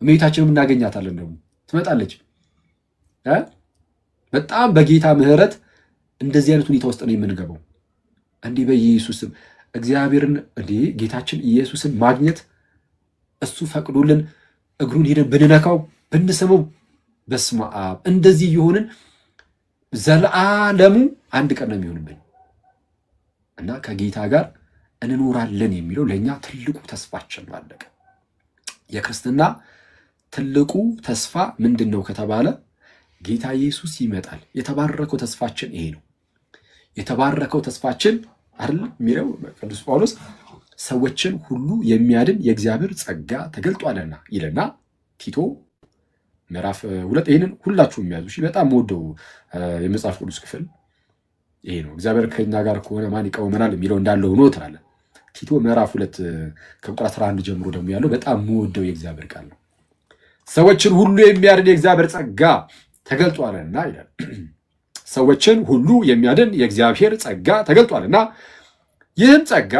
Speaker 2: እመቤታችንን እናገኛታለን ደግሞ ትመጣለች በጣም በጌታ ምህረት እንደዚህ አይነት ሁኔታ ውስጥ ነው የምንገባው እንዴ በኢየሱስም እግዚአብሔርን እንዴ ጌታችን ኢየሱስን ማግኘት እሱ ፈቅዶልን እግሩን ሄደን ብንነካው ብንስመው በስመ አብ እንደዚህ ይሆንን ዘላለም አንድ ቀን ነው የሚሆንብን እና ከጌታ ጋር እንኖራለን የሚለው ለኛ ትልቁ ተስፋችን ነው። አለቀ። የክርስትና ትልቁ ተስፋ ምንድነው ከተባለ ጌታ ኢየሱስ ይመጣል። የተባረከው ተስፋችን ይሄ ነው። የተባረከው ተስፋችን አይደል የሚለው ቅዱስ ጳውሎስ ሰዎችን ሁሉ የሚያድን የእግዚአብሔር ጸጋ ተገልጧልና ይለና ቲቶ ምዕራፍ 2 ይሄንን ሁላችሁም የሚያዙ እሺ በጣም ወደው የመጽሐፍ ቅዱስ ክፍል ይሄ ነው። እግዚአብሔር ከኛ ጋር ከሆነ ማን ይቃወመናል የሚለው እንዳለው ነው ተራለ ቲቶ ምዕራፍ 2 ከቁጥር 11 ጀምሮ ደግሞ ያለው በጣም ወደው የእግዚአብሔር ቃል ነው። ሰዎችን ሁሉ የሚያድን የእግዚአብሔር ጸጋ ተገልጧልና ይላል። ሰዎችን ሁሉ የሚያድን የእግዚአብሔር ጸጋ ተገልጧልና ይህም ጸጋ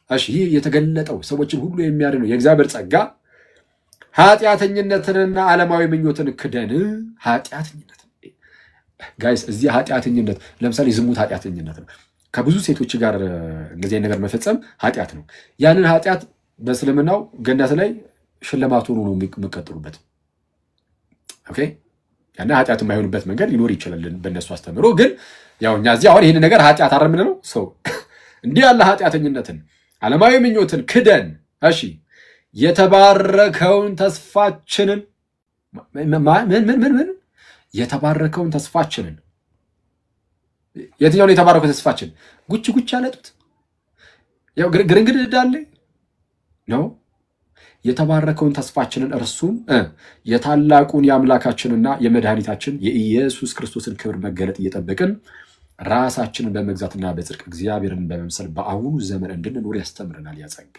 Speaker 2: እሺ ይህ የተገለጠው ሰዎችን ሁሉ የሚያድነው የእግዚአብሔር ጸጋ ኃጢአተኝነትንና ዓለማዊ ምኞትን ክደን ኃጢአተኝነት ጋይስ እዚህ ኃጢአተኝነት ለምሳሌ ዝሙት ኃጢአተኝነት ነው። ከብዙ ሴቶች ጋር እንደዚህ ነገር መፈጸም ኃጢአት ነው። ያንን ኃጢአት በእስልምናው ገነት ላይ ሽልማት ሆኖ ነው የሚቀጥሉበት። ኦኬ ያና ኃጢአት የማይሆንበት መንገድ ሊኖር ይችላል በእነሱ አስተምሮ። ግን ያው እኛ እዚህ አሁን ይሄን ነገር ኃጢአት አረምን ነው ሰው እንዲህ ያለ ኃጢአተኝነትን ዓለማዊ ምኞትን ክደን እሺ የተባረከውን ተስፋችንን ምን የተባረከውን ተስፋችንን የትኛው ነው የተባረከው ተስፋችን? ጉች አለጡት ያው ግርንግድ እንዳለ ነው። የተባረከውን ተስፋችንን እርሱም የታላቁን የአምላካችንና የመድኃኒታችን የኢየሱስ ክርስቶስን ክብር መገለጥ እየጠበቅን ራሳችንን በመግዛትና በጽድቅ እግዚአብሔርን በመምሰል በአሁኑ ዘመን እንድንኖር ያስተምረናል። ያጸጋ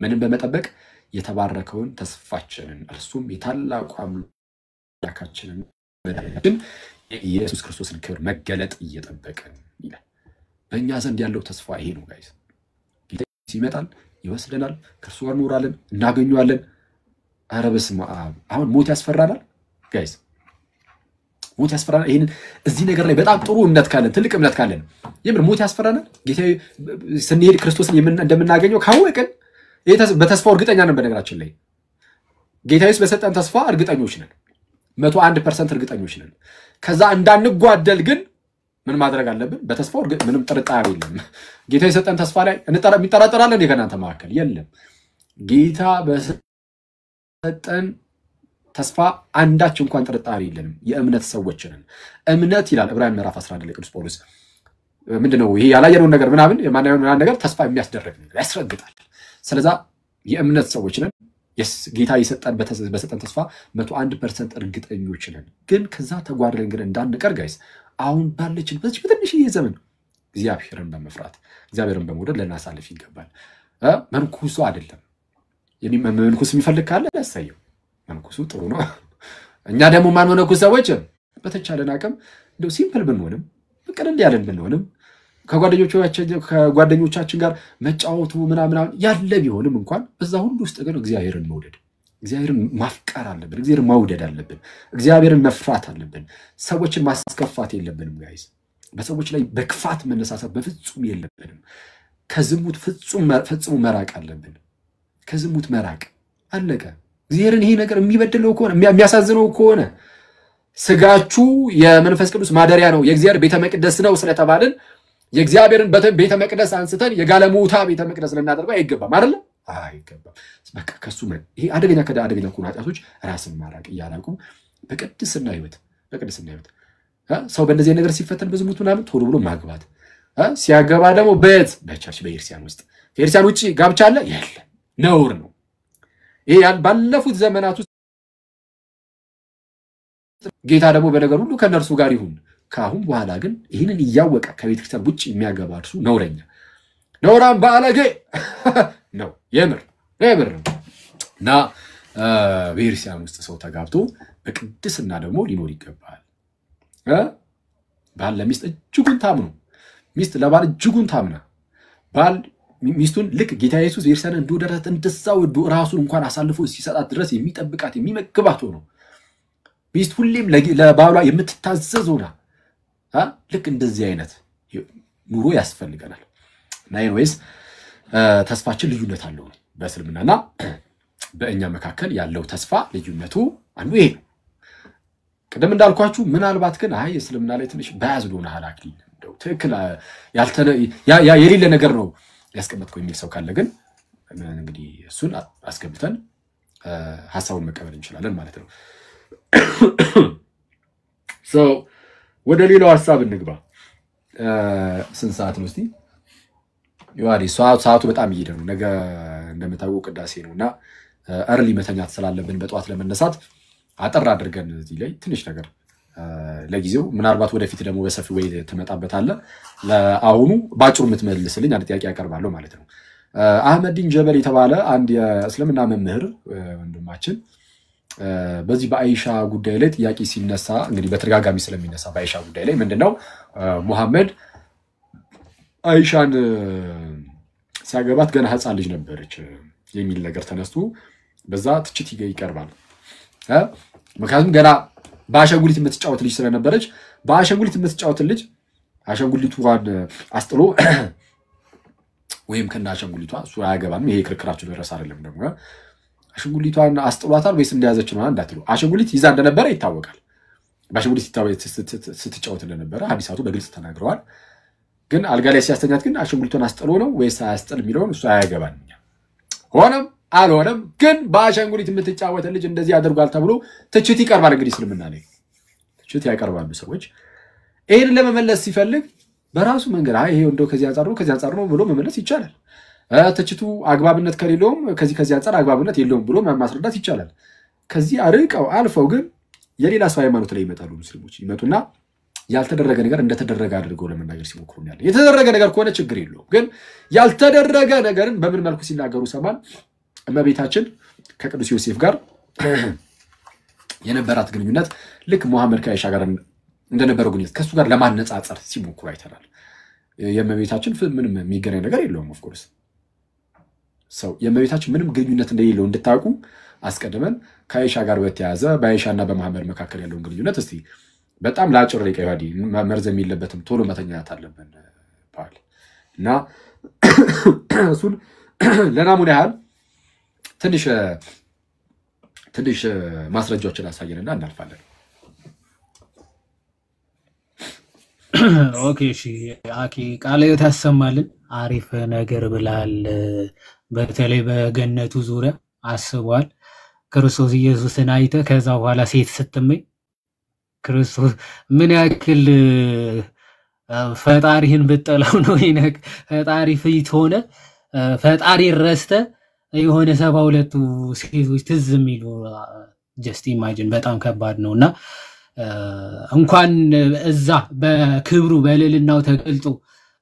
Speaker 2: ምንም በመጠበቅ የተባረከውን ተስፋችንን እርሱም የታላቁ አምላካችንን መድኃኒታችን የኢየሱስ ክርስቶስን ክብር መገለጥ እየጠበቅን ይላል። በእኛ ዘንድ ያለው ተስፋ ይሄ ነው ጋይስ። ጌታ ይመጣል፣ ይወስደናል፣ ከእርሱ ጋር እንኖራለን፣ እናገኘዋለን። ኧረ በስመ አብ! አሁን ሞት ያስፈራናል ጋይስ፣ ሞት ያስፈራናል። ይሄን እዚህ ነገር ላይ በጣም ጥሩ እምነት ካለን ትልቅ እምነት ካለን የምር ሞት ያስፈራናል። ጌታ ስንሄድ ክርስቶስን እንደምናገኘው ካወቅን በተስፋው እርግጠኛ ነን። በነገራችን ላይ ጌታ ኢየሱስ በሰጠን ተስፋ እርግጠኞች ነን፣ 101% እርግጠኞች ነን። ከዛ እንዳንጓደል ግን ምን ማድረግ አለብን? በተስፋው ምንም ጥርጣሬ የለም። ጌታ የሰጠን ተስፋ ላይ የሚጠራጠራል እንደ ከናንተ መካከል የለም። ጌታ በሰጠን ተስፋ አንዳች እንኳን ጥርጣሬ የለንም። የእምነት ሰዎች ነን። እምነት ይላል ዕብራውያን ምዕራፍ 11 ላይ ቅዱስ ጳውሎስ ምንድነው ይሄ ያላየነውን ነገር ምናምን የማናየውን ነገር ተስፋ የሚያስደርግ ነገር ያስረግጣል። ስለዛ የእምነት ሰዎች ነን። ጌታ የሰጠን በሰጠን ተስፋ 101% እርግጠኞች ነን። ግን ከዛ ተጓድለን ግን እንዳንቀር ጋይስ አሁን ባለችን በዚህ በትንሽዬ ዘመን እግዚአብሔርን በመፍራት እግዚአብሔርን በመውደድ ለናሳልፍ ይገባል። መንኩሱ አይደለም መንኩስ የሚፈልግ ካለ ያሳየው መንኩሱ ጥሩ ነው። እኛ ደግሞ ማን ሆነኩ ሰዎች በተቻለን አቅም እንደው ሲምፕል ብንሆንም ቀለል ያለን ብንሆንም ከጓደኞቻችን ጋር መጫወቱ ምናምን ያለ ቢሆንም እንኳን በዛ ሁሉ ውስጥ ግን እግዚአብሔርን መውደድ እግዚአብሔርን ማፍቀር አለብን። እግዚአብሔርን መውደድ አለብን። እግዚአብሔርን መፍራት አለብን። ሰዎችን ማስከፋት የለብንም ጋይስ። በሰዎች ላይ በክፋት መነሳሳት በፍጹም የለብንም። ከዝሙት ፍጹም መራቅ አለብን። ከዝሙት መራቅ አለቀ። እግዚአብሔርን ይሄ ነገር የሚበድለው ከሆነ የሚያሳዝነው ከሆነ ስጋችሁ የመንፈስ ቅዱስ ማደሪያ ነው የእግዚአብሔር ቤተ መቅደስ ነው ስለተባልን የእግዚአብሔርን ቤተ መቅደስ አንስተን የጋለሞታ ቤተ መቅደስ ልናደርገው አይገባም አይደል? አይገባም። በቃ ከሱ ይሄ አደገኛ ከሆኑ ኃጢአቶች ራስን ማራቅ እያላቁ በቅድስና ህይወት ሰው በእንደዚህ ነገር ሲፈተን በዝሙት ምናምን ቶሎ ብሎ ማግባት ሲያገባ ደግሞ በቸርች በኤርሲያን ውስጥ ከኤርሲያን ውጪ ጋብቻ አለ የለም፣ ነውር ነው። ይሄ ባለፉት ዘመናት ውስጥ ጌታ ደግሞ በነገር ሁሉ ከነርሱ ጋር ይሁን። ካሁን በኋላ ግን ይህንን እያወቀ ከቤተክርስቲያን ውጪ የሚያገባ እርሱ ነውረኛ ነውራም ባለጌ ነው። የምር እና በኤርሲያን ውስጥ ሰው ተጋብቶ በቅድስና ደግሞ ሊኖር ይገባል። ባል ለሚስት እጅጉን ታምኑ፣ ሚስት ለባል እጅጉን ታምና ባል ሚስቱን ልክ ጌታ ኢየሱስ ኤርሲያን እንደወደዳት እንደዛው ራሱን እንኳን አሳልፎ ሲሰጣት ድረስ የሚጠብቃት የሚመግባት ሆኖ ሚስት ሁሌም ለባሏ የምትታዘዝ ሆና ልክ እንደዚህ አይነት ኑሮ ያስፈልገናል። እና ኤኒዌይስ ተስፋችን ልዩነት አለው በእስልምናና በእኛ መካከል ያለው ተስፋ ልዩነቱ አንዱ ይሄ ነው። ቀደም እንዳልኳችሁ ምናልባት ግን እስልምና ላይ ትንሽ ባያዝ ሆነ ሐላክ እንደው ትክክል የሌለ ነገር ነው ያስቀመጥከው የሚል ሰው ካለ ግን እንግዲህ እሱን አስገብተን ሐሳቡን መቀበል እንችላለን ማለት ነው። ወደ ሌላው ሐሳብ እንግባ። ስንት ሰዓት ነው እስቲ? ይዋዲ ሰዓቱ በጣም እየሄደ ነው። ነገ እንደምታውቁ ቅዳሴ ነውና እርሊ መተኛት ስላለብን በጠዋት ለመነሳት አጠር አድርገን እዚህ ላይ ትንሽ ነገር ለጊዜው ምናልባት ወደፊት ደግሞ በሰፊው ወይ ተመጣበታለ ለአሁኑ ባጭሩ የምትመልስልኝ አንድ ጥያቄ ያቀርባለሁ ማለት ነው። አህመዲን ጀበል የተባለ አንድ የእስልምና መምህር ወንድማችን በዚህ በአይሻ ጉዳይ ላይ ጥያቄ ሲነሳ እንግዲህ በተደጋጋሚ ስለሚነሳ በአይሻ ጉዳይ ላይ ምንድነው ሙሐመድ አይሻን ሲያገባት ገና ህፃን ልጅ ነበረች የሚል ነገር ተነስቶ በዛ ትችት ይቀርባል። ምክንያቱም ገና በአሻንጉሊት የምትጫወት ልጅ ስለነበረች በአሻንጉሊት የምትጫወት ልጅ አሻንጉሊቷን አስጥሎ ወይም ከና አሻንጉሊቷ እሱ አያገባም። ይሄ ክርክራችሁ ድረስ አይደለም። ደግሞ አሻንጉሊቷን አስጥሏታል ወይስ እንደያዘች ነው እንዳትሉ አሻንጉሊት ይዛ እንደነበረ ይታወቃል። በአሻንጉሊት ስትጫወት እንደነበረ ሐዲሳቱ በግልጽ ተናግረዋል። ግን አልጋ ላይ ሲያስተኛት ግን አሻንጉሊቷን አስጥሎ ነው ወይስ አያስጥል የሚለውን እሱ አያገባም። ሆነም አልሆነም ግን በአሻንጉሊት የምትጫወት ልጅ እንደዚህ አድርጓል ተብሎ ትችት ይቀርባል። እንግዲህ እስልምና ላይ ትችት ያቀርባሉ ሰዎች። ይሄን ለመመለስ ሲፈልግ በራሱ መንገድ ይሄ እንደው ከዚህ አንፃር ነው ብሎ መመለስ ይቻላል። ትችቱ አግባብነት ከሌለውም ከዚህ አንፃር አግባብነት የለውም ብሎ ማስረዳት ይቻላል። ከዚህ አርቀው አልፈው ግን የሌላ ሰው ሃይማኖት ላይ ይመጣሉ። ሙስሊሞች ይመጡና ያልተደረገ ነገር እንደተደረገ አድርገው ለመናገር ሲሞክሩ ያለ የተደረገ ነገር ከሆነ ችግር የለውም። ግን ያልተደረገ ነገርን በምን መልኩ ሲናገሩ ሰማን። እመቤታችን ከቅዱስ ዮሴፍ ጋር የነበራት ግንኙነት ልክ ሙሐመድ ከአይሻ ጋር እንደነበረው ግንኙነት ከሱ ጋር ለማነጻጸር ሲሞክሩ አይተናል። የእመቤታችን ምንም የሚገናኝ ነገር የለውም። ኦፍ ኮርስ ሰው የእመቤታችን ምንም ግንኙነት እንደሌለው እንድታውቁ አስቀድመን ከአይሻ ጋር በተያያዘ በአይሻና በመሐመድ መካከል ያለውን ግንኙነት እስቲ በጣም ላጭር ደቂቃ ይዋዲ መርዘም የለበትም ቶሎ መተኛት አለብን ባል እና እሱን ለናሙና ያህል ትንሽ ማስረጃዎችን አሳየንና እናልፋለን።
Speaker 1: ኦኬ እሺ አኪ ቃለ ያሰማልን አሪፍ ነገር ብላል። በተለይ በገነቱ ዙሪያ አስቧል። ክርስቶስ ኢየሱስን አይተ ከዛ በኋላ ሴት ስትመኝ ክርስቶስ ምን ያክል ፈጣሪህን ብጠላው ነው ይነክ ፈጣሪ ፊት ሆነ ፈጣሪ ረስተ የሆነ 72ቱ ሴቶች ትዝ የሚሉ ጀስት ኢማጂን በጣም ከባድ ነውና እንኳን እዛ በክብሩ በልልናው ተገልጦ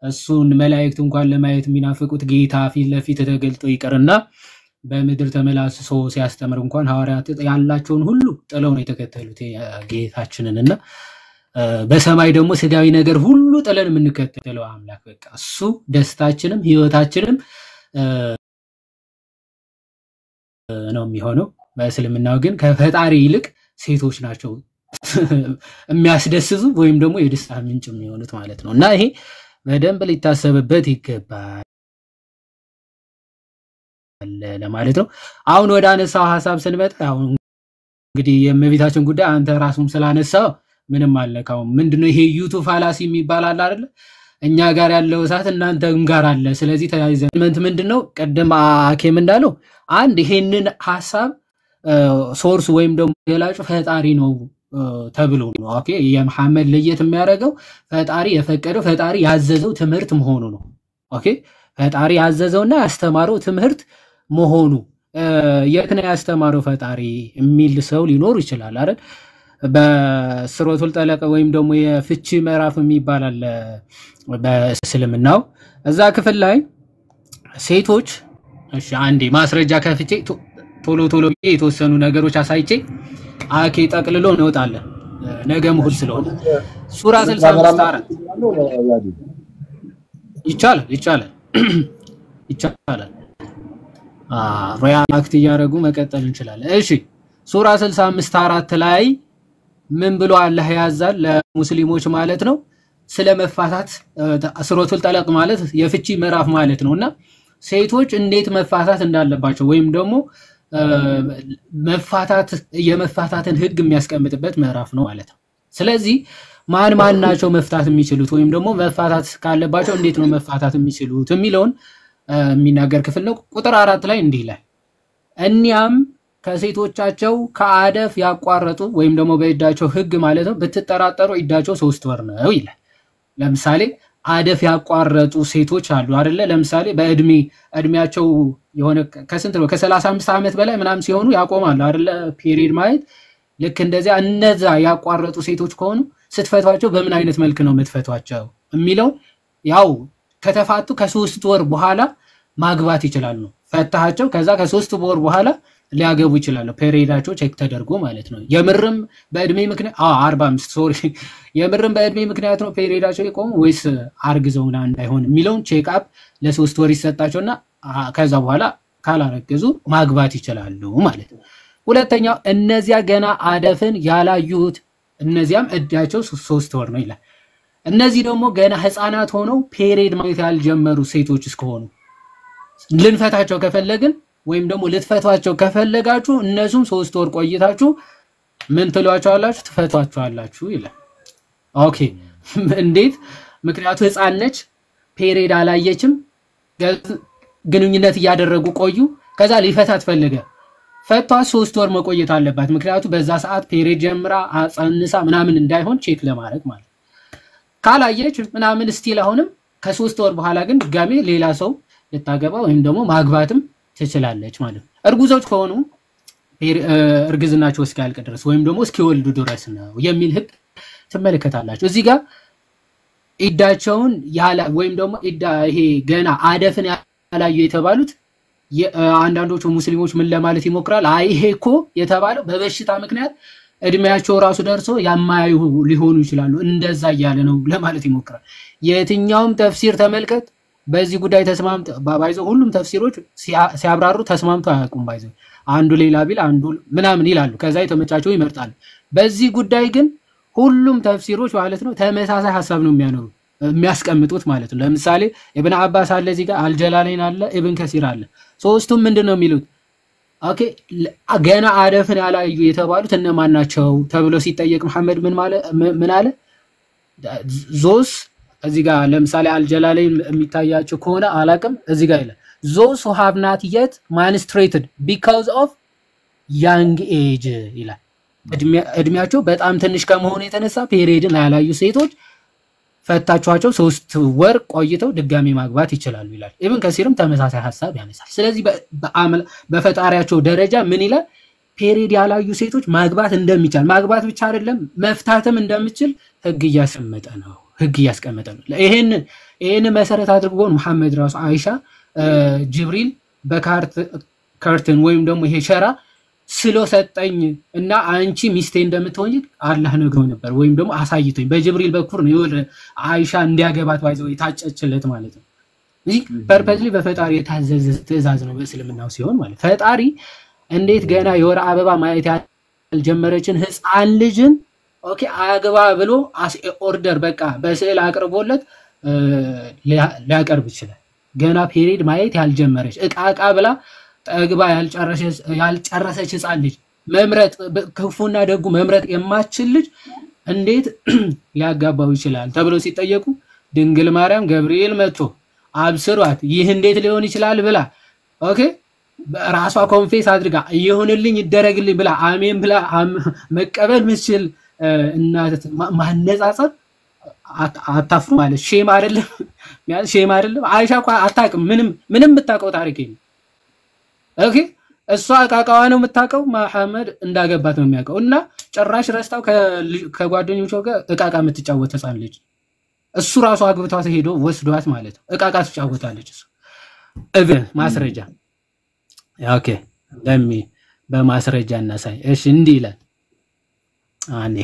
Speaker 1: እሱን መላእክት እንኳን ለማየት የሚናፍቁት ጌታ ፊት ለፊት ተገልጦ ይቀርና በምድር ተመላልሶ ሲያስተምር እንኳን ሐዋርያት ያላቸውን ሁሉ ጥለው ነው የተከተሉት ጌታችንንና በሰማይ ደግሞ ስጋዊ ነገር ሁሉ ጥለን የምንከተለው አምላክ በቃ እሱ ደስታችንም ህይወታችንም ነው የሚሆነው። በእስልምናው ግን ከፈጣሪ ይልቅ ሴቶች ናቸው የሚያስደስቱ ወይም ደግሞ የደስታ ምንጭ የሚሆኑት ማለት ነው። እና ይሄ በደንብ ሊታሰብበት ይገባል ለማለት ነው። አሁን ወደ አነሳው ሐሳብ ስንመጣ አሁን እንግዲህ የእመቤታችን ጉዳይ አንተ ራስም ስላነሳው ምንም አለካው ምንድነው ይሄ ዩቱብ ፋላሲ የሚባል አለ አይደል? እኛ ጋር ያለው እሳት እናንተም ጋር አለ። ስለዚህ ተያይዘን ምንድነው ቀደም አኬም እንዳለው አንድ ይሄንን ሐሳብ ሶርስ ወይም ደግሞ ገላጩ ፈጣሪ ነው ተብሎ ነው። ኦኬ የመሐመድ ለየት የሚያደርገው ፈጣሪ የፈቀደው ፈጣሪ ያዘዘው ትምህርት መሆኑ ነው። ኦኬ ፈጣሪ ያዘዘውና ያስተማረው ትምህርት መሆኑ የት ነው ያስተማረው ፈጣሪ የሚል ሰው ሊኖር ይችላል አይደል? በሱረቱል ጠለቅ ወይም ደግሞ የፍቺ ምዕራፍ የሚባል አለ በእስልምናው እዛ ክፍል ላይ ሴቶች እሺ አንዴ ማስረጃ ከፍቼ ቶሎ የተወሰኑ ነገሮች አሳይቼ አኬ ጠቅልሎ እንወጣለን ነገ እሑድ ስለሆነ ሱራ 65 ይቻላል ሪያክት ያደርጉ መቀጠል እንችላለን። እሺ ሱራ 65 ላይ ምን ብሎ አላህ ያዛል ለሙስሊሞች ማለት ነው ስለመፋታት ሱረቱል ጠለቅ ማለት የፍቺ ምዕራፍ ማለት ነውና ሴቶች እንዴት መፋታት እንዳለባቸው ወይም ደግሞ የመፋታትን ህግ የሚያስቀምጥበት ምዕራፍ ነው ማለት ነው። ስለዚህ ማን ናቸው መፍታት የሚችሉት ወይም ደግሞ መፋታት ካለባቸው እንዴት ነው መፋታት የሚችሉት የሚለውን የሚናገር ክፍል ነው። ቁጥር 4 ላይ እንዲህ ይላል እኒያም ከሴቶቻቸው ከአደፍ ያቋረጡ ወይም ደግሞ በእዳቸው ህግ ማለት ነው ብትጠራጠሩ እዳቸው 3 ወር ነው ይላል። ለምሳሌ አደፍ ያቋረጡ ሴቶች አሉ አይደለ? ለምሳሌ እድሜያቸው የሆነ ከስንት ነው ከ35 ዓመት በላይ ምናምን ሲሆኑ ያቆማሉ አይደለ? ፔሪድ ማለት ልክ እንደዚያ እነዛ ያቋረጡ ሴቶች ከሆኑ ስትፈቷቸው በምን አይነት መልክ ነው የምትፈቷቸው የሚለው ያው ከተፋቱ ከ3 ወር በኋላ ማግባት ይችላሉ። ፈታቸው ከዛ ከ3 ወር በኋላ ሊያገቡ ይችላሉ። ፔሪዳቸው ቼክ ተደርጎ ማለት ነው። የምርም በእድሜ ምክንያት 45 ሶሪ የምርም በእድሜ ምክንያት ነው ፔሪዳቸው የቆሙ ወይስ አርግዘውና እንዳይሆን የሚለውን ቼክ አፕ ለ3 ወር ይሰጣቸውና ከዛ በኋላ ካላረገዙ ማግባት ይችላሉ ማለት ነው። ሁለተኛው እነዚያ ገና አደፍን ያላዩት እነዚያም እዳቸው 3 ወር ነው ይላል። እነዚህ ደግሞ ገና ህፃናት ሆነው ፔሪድ ማየት ያልጀመሩ ሴቶች እስከሆኑ ልንፈታቸው ከፈለግን ወይም ደግሞ ልትፈቷቸው ከፈለጋችሁ እነሱም 3 ወር ቆይታችሁ ምን ትሏቸዋላችሁ? ትፈቷቸዋላችሁ ይላል። ኦኬ እንዴት? ምክንያቱ ህፃን ነች፣ ፔሪድ አላየችም፣ ግንኙነት እያደረጉ ቆዩ፣ ከዛ ሊፈታት ፈለገ። ፈቷ 3 ወር መቆየት አለባት። ምክንያቱ በዛ ሰዓት ፔሪድ ጀምራ አጸንሳ ምናምን እንዳይሆን ቼክ ለማድረግ ማለት ካላየች ምናምን ስቲል አሁንም ከ3 ወር በኋላ ግን ድጋሜ ሌላ ሰው ልታገባ ወይም ደግሞ ማግባትም ትችላለች ማለት ነው። እርጉዞች ከሆኑ እርግዝናቸው እስኪያልቅ ድረስ ወይም ደግሞ እስኪወልዱ ድረስ ነው የሚል ህግ ትመለከታላችሁ። እዚህ ጋር ኢዳቸውን ወይም ደግሞ ኢዳ ይሄ ገና አደፍን ያላዩ የተባሉት አንዳንዶቹ ሙስሊሞች ምን ለማለት ይሞክራል? አይ ይሄ እኮ የተባለው በበሽታ ምክንያት እድሜያቸው ራሱ ደርሶ ያማዩ ሊሆኑ ይችላሉ እንደዛ እያለ ነው ለማለት ይሞክራል። የትኛውም ተፍሲር ተመልከት በዚህ ጉዳይ ተስማምተ ባይዘው ሁሉም ተፍሲሮች ሲያብራሩ ተስማምተው አያውቁም። ባይዘው አንዱ ሌላ ቢል አንዱ ምናምን ይላሉ፣ ከዛ የተመቻቸው ይመርጣሉ። በዚህ ጉዳይ ግን ሁሉም ተፍሲሮች ማለት ነው ተመሳሳይ ሐሳብ ነው የሚያስቀምጡት ማለት ነው። ለምሳሌ ኢብኑ አባስ አለ፣ እዚህ ጋር አልጀላሌን አለ፣ ኢብን ከሲር አለ። ሶስቱም ምንድነው የሚሉት? ኦኬ ገና አደፍን ያላዩ የተባሉት እነማን ናቸው ተብሎ ሲጠየቅ መሐመድ ምን አለ? ዞስ እዚህ ጋር ለምሳሌ አልጀላሌን የሚታያቸው ከሆነ አላቅም፣ እዚህ ጋር ይላል those who have not yet menstruated because of young age ይላል። እድሜያቸው በጣም ትንሽ ከመሆኑ የተነሳ ፔሪድን ያላዩ ሴቶች ፈታቿቸው 3 ወር ቆይተው ድጋሚ ማግባት ይችላሉ ይላል። ኢብን ከሲርም ተመሳሳይ ሐሳብ ያነሳል። ስለዚህ በፈጣሪያቸው ደረጃ ምን ይላል? ፔሪድ ያላዩ ሴቶች ማግባት እንደሚቻል ማግባት ብቻ አይደለም መፍታትም እንደሚችል ህግ እያስቀመጠ ነው። ይሄን መሰረት አድርጎ መሐመድ ራሱ አይሻ ጅብሪል በካርተን ወይም ደግሞ ይሄ ሸራ ስሎ ሰጠኝ እና አንቺ ሚስቴ እንደምትሆኚ አላህ ነግሮ ነበር ወይም ደግሞ አሳይቶኝ በጅብሪል በኩል ነው አይሻ እንዲያገባት ባይዘው የታጨችለት ማለት ነው። እዚህ ፐርፐዝሊ በፈጣሪ የታዘዘ ትእዛዝ ነው በእስልምናው ሲሆን ማለት ፈጣሪ እንዴት ገና የወር አበባ ማየት ያልጀመረችን ህፃን ልጅን ኦኬ አያገባ ብሎ ኦርደር በቃ በስዕል አቅርቦለት ሊያቀርብ ይችላል። ገና ፔሪድ ማየት ያልጀመረች እቃ ብላ ጠግባ ያልጨረሰች ህፃን ልጅ መምረጥ ክፉና ደጉ መምረጥ የማትችል ልጅ እንዴት ሊያጋባው ይችላል ተብሎ ሲጠየቁ ድንግል ማርያም ገብርኤል መጥቶ አብስሯት ይህ እንዴት ሊሆን ይችላል ብላ ኦኬ ራሷ ኮንፌስ አድርጋ ይሁንልኝ ይደረግልኝ ብላ አሜን ብላ መቀበል ምስል እናት ማነጻጸር አታፍሩ ማለት ሼም አይደለም። አይሻ እኮ አታውቅም ምንም የምታውቀው ታሪክ የለም። ኦኬ እሷ ቃቃዋ ነው የምታውቀው መሐመድ እንዳገባት ነው የሚያውቀው እና ጭራሽ ረስታው ከጓደኞቿ ጋር እቃቃ የምትጫወት ህፃን ልጅ እሱ ራሱ አግብቷት ሄዶ ወስዷት ማለት ነው። እቃቃ ትጫወታለች እሱ እብን ማስረጃ ኦኬ በማስረጃ እናሳይ። እሺ እንዲህ ይላል አኔ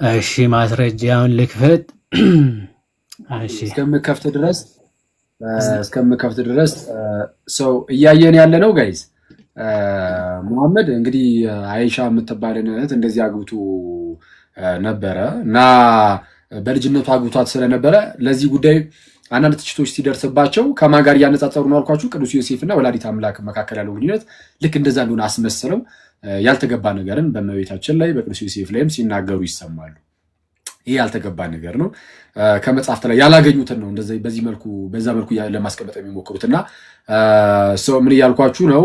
Speaker 1: እሺ ማስረጃውን ልክፈት። እሺ እስከምከፍት ድረስ ሰው እያየን ያለ ነው ጋይስ። መሐመድ እንግዲህ አይሻ የምትባልን እህት እንደዚህ አግብቶ ነበረ እና በልጅነቱ አግብቷት ስለነበረ ለዚህ ጉዳይ አንዳንድ ትችቶች ሲደርስባቸው ከማን ጋር ያነጻጸሩ ነው አልኳችሁ? ቅዱስ ዮሴፍና ወላዲት አምላክ መካከል ያለው ግንኙነት ልክ እንደዛ እንደሆነ አስመስለው ያልተገባ ነገርን በእመቤታችን ላይ በቅዱስ ዮሴፍ ላይም ሲናገሩ ይሰማሉ።
Speaker 2: ይሄ ያልተገባ ነገር ነው። ከመጽሐፍት ላይ ያላገኙትን ነው እንደዚህ በዛ መልኩ ለማስቀመጥ የሚሞክሩትና ሰው ምን እያልኳችሁ ነው?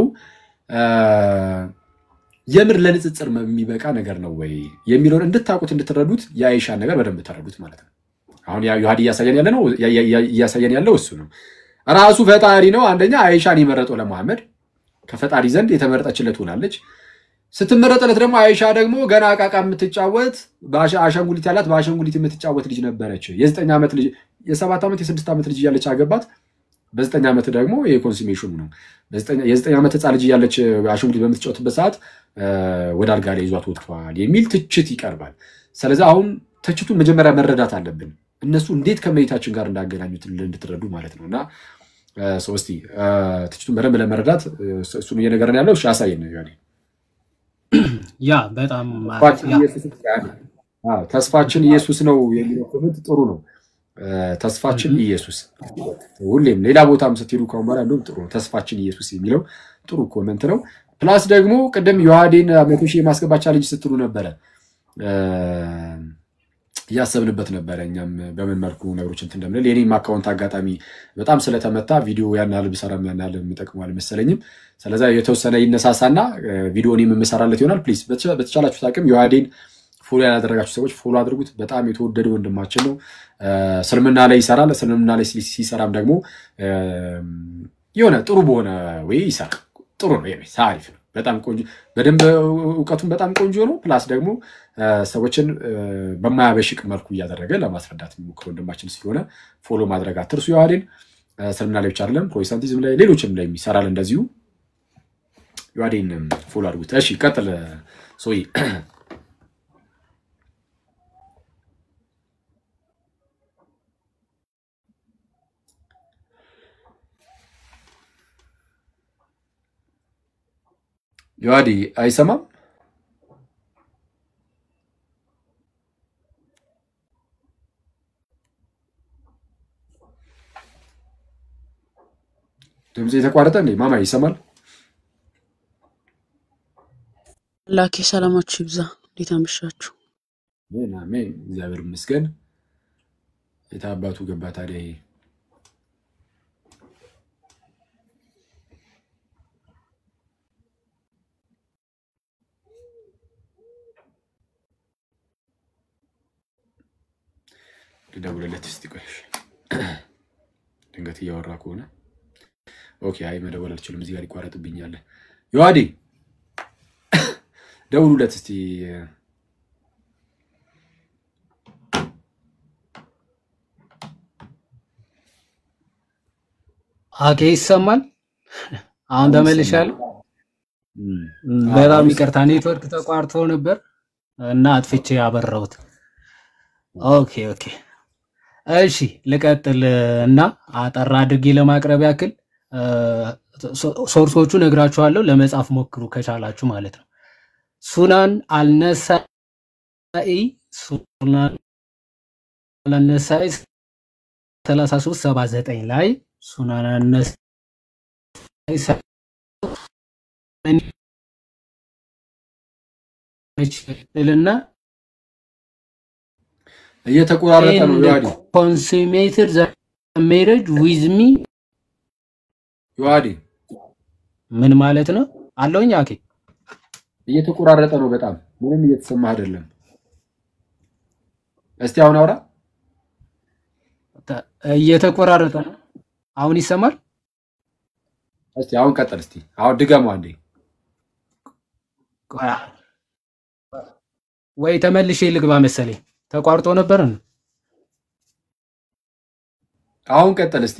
Speaker 2: የምር ለንጽጽር የሚበቃ ነገር ነው ወይ የሚለውን እንድታውቁት እንድትረዱት የአይሻን ነገር በደንብ ተረዱት ማለት ነው። አሁን ዮሐድ እያሳየን ያለው እሱ ነው። ራሱ ፈጣሪ ነው አንደኛ አይሻን የመረጠው ለመሐመድ ከፈጣሪ ዘንድ የተመረጠችለት ሆናለች። ስትመረጠለት ደግሞ አይሻ ደግሞ ገና አቃቃ የምትጫወት አሻንጉሊት ያላት በአሻንጉሊት የምትጫወት ልጅ ነበረች። የ9 ዓመት ልጅ የ7 ዓመት የ6 ዓመት ልጅ እያለች አገባት። በ9 ዓመት ደግሞ ይሄ ኮንሱሜሽኑ ነው። የ9 ዓመት ህፃን ልጅ እያለች አሻንጉሊት በምትጫወትበት ሰዓት ወደ አልጋ ላይ ይዟት ወጥቷል የሚል ትችት ይቀርባል። ስለዚህ አሁን ትችቱን መጀመሪያ መረዳት አለብን። እነሱ እንዴት ከመሬታችን ጋር እንዳገናኙት እንድትረዱ ማለት ነውና እስቲ ትችቱን በደንብ ለመረዳት እሱን እየነገረን ያለው ያሳየን ነው ያኔ
Speaker 1: ያ በጣም
Speaker 2: ተስፋችን ኢየሱስ ነው የሚለው ኮሜንት ጥሩ ነው። ተስፋችን ኢየሱስ ሁሌም ሌላ ቦታም ስትሄዱ ከሆነ ማለት ነው ጥሩ ተስፋችን ኢየሱስ የሚለው ጥሩ ኮሜንት ነው። ፕላስ ደግሞ ቀደም ዮሐዴን 100 ሺህ ማስገባት ቻሌንጅ ስትሉ ነበር ያሰብንበት ነበር። እኛም በምን መልኩ ነገሮች እንትን እንደምንል የኔም አካውንት አጋጣሚ በጣም ስለተመታ ቪዲዮ ያን ያህል ብሰራም ያን ያህል የሚጠቅመው አልመሰለኝም። ስለዚህ የተወሰነ ይነሳሳና ቪዲዮን የምሰራለት ይሆናል። ፕሊዝ በተቻላችሁ ታቅም ዮሐዴን ፎሎ ያላደረጋችሁ ሰዎች ፎሎ አድርጉት። በጣም የተወደደ ወንድማችን ነው። እስልምና ላይ ይሰራል። እስልምና ላይ ሲሰራም ደግሞ የሆነ ጥሩ በሆነ ወይ ይሰራል። ጥሩ ነው ይሄ አሪፍ ነው። በጣም ቆንጆ በደንብ ዕውቀቱን በጣም ቆንጆ ነው። ፕላስ ደግሞ ሰዎችን በማያበሽቅ መልኩ እያደረገ ለማስረዳት የሚሞክር ወንድማችን ስለሆነ ፎሎ ማድረግ አትርሱ። ዮሐዴን እስልምና ላይ ብቻ አይደለም ፕሮቴስታንቲዝም ላይ ሌሎችም ላይ ይሰራል እንደዚሁ። ዮሐዴን ፎሎ አድርጉት። እሺ ቀጥል ሶይ ዮሐዴ አይሰማም? ድምጽ የተቋረጠ እንዴ? ማማ ይሰማል?
Speaker 3: ላኪ ሰላማችሁ ይብዛ። እንዴት አመሻችሁ?
Speaker 2: አሜን እግዚአብሔር ይመስገን። የታባቱ ገባ ታዲያ ልደውልለት እስቲ ቆይ ድንገት እያወራ ከሆነ ኦኬ አይ መደወል አልችልም እዚህ ጋር ይቋረጥብኛል። ዮሐዴ ደውሉለት እስቲ
Speaker 1: አኬ ይሰማል? አሁን ተመልሻለሁ። በጣም ይቅርታ ኔትወርክ ተቋርጦ ነበር እና አጥፍቼ ያበራሁት። ኦኬ እሺ ልቀጥል እና አጠራ አድርጌ ለማቅረብ ያክል ሶርሶቹ ነግራችኋለሁ። ለመጻፍ ሞክሩ ከቻላችሁ ማለት ነው። ሱናን አልነሳኢ 3379 ላይ ሱናን አልነሳኢ እና
Speaker 2: እየተቆራረጠ ነው ዮሐዴ
Speaker 1: consummated the marriage with me
Speaker 2: ዮሐዴ
Speaker 1: ምን ማለት ነው አለውኝ? አኬ
Speaker 2: እየተቆራረጠ ነው በጣም ምንም እየተሰማ አይደለም። እስቲ አሁን አውራ።
Speaker 1: እየተቆራረጠ ነው። አሁን ይሰማል?
Speaker 2: እስቲ አሁን ቀጥል። እስቲ አሁን ድገሙ አንዴ።
Speaker 1: ወይ ተመልሼ ልግባ መሰለኝ ተቋርጦ ነበር።
Speaker 2: አሁን ቀጥል እስቲ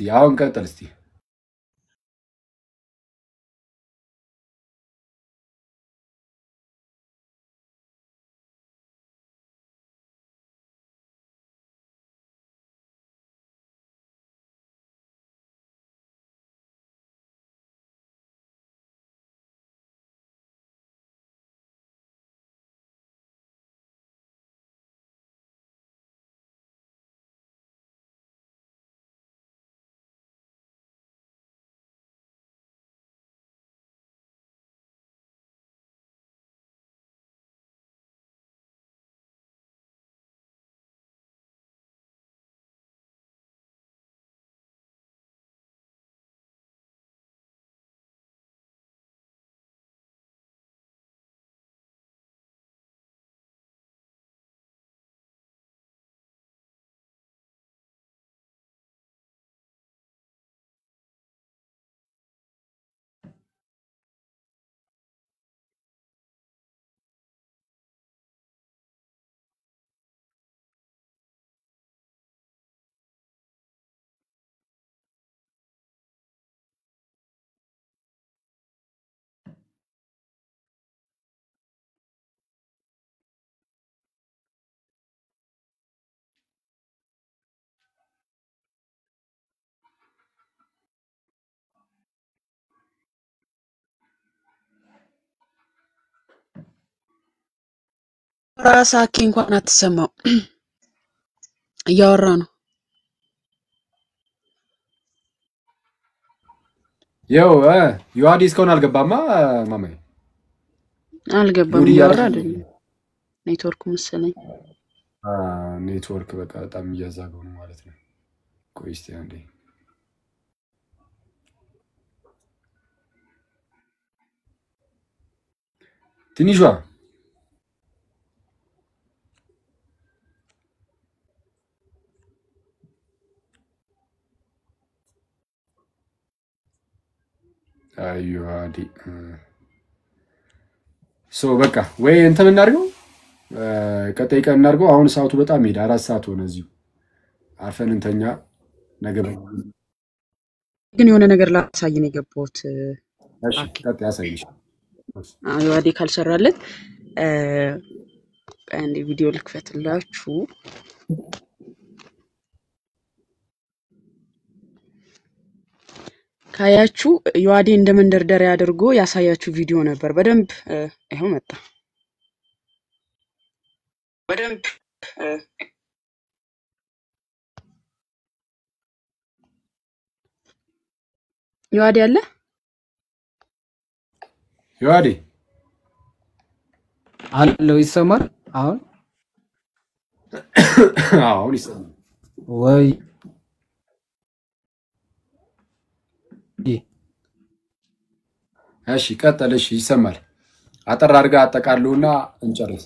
Speaker 3: ራሳኪ እንኳን አትሰማው እያወራ ነው።
Speaker 2: ያው ዮሐዲ እስካሁን አልገባማ ማማዬ
Speaker 3: አልገባም።
Speaker 2: ዮዲ
Speaker 3: እያወራ
Speaker 2: ያለ
Speaker 3: አይደለም ኔትወርኩ መሰለኝ።
Speaker 2: ኔትወርክ በቃ በጣም እያዛገው ነው ማለት ነው። ቆይ እስቲ አንዴ ትንሿ ዮሐዲ በቃ ወይ እንትን እናድርገው ቀጣይ ቀን እናድርገው። አሁን ሰዓቱ በጣም ሄደ፣ 4 ሰዓት ሆነ። እዚሁ አርፈን እንተኛ። ነገ
Speaker 3: ግን የሆነ ነገር ላሳይ ነው የገባሁት።
Speaker 2: እሺ ቀጣይ አሳይሽ።
Speaker 3: ዮሐዲ ካልሰራለት አንዴ ቪዲዮ ልክፈትላችሁ። ካያችሁ ዮሐዲ እንደ መንደርደሪያ አድርጎ ያሳያችሁ ቪዲዮ ነበር። በደንብ ይሄው መጣ። በደንብ ዮሐዲ አለ
Speaker 2: ዮሐዲ
Speaker 1: አለው ይሰማል። አሁን
Speaker 2: ይሰማል
Speaker 1: ወይ
Speaker 2: እሺ ቀጥል። እሺ ይሰማል። አጠር አድርጋ አጠቃሉና እንጨርስ።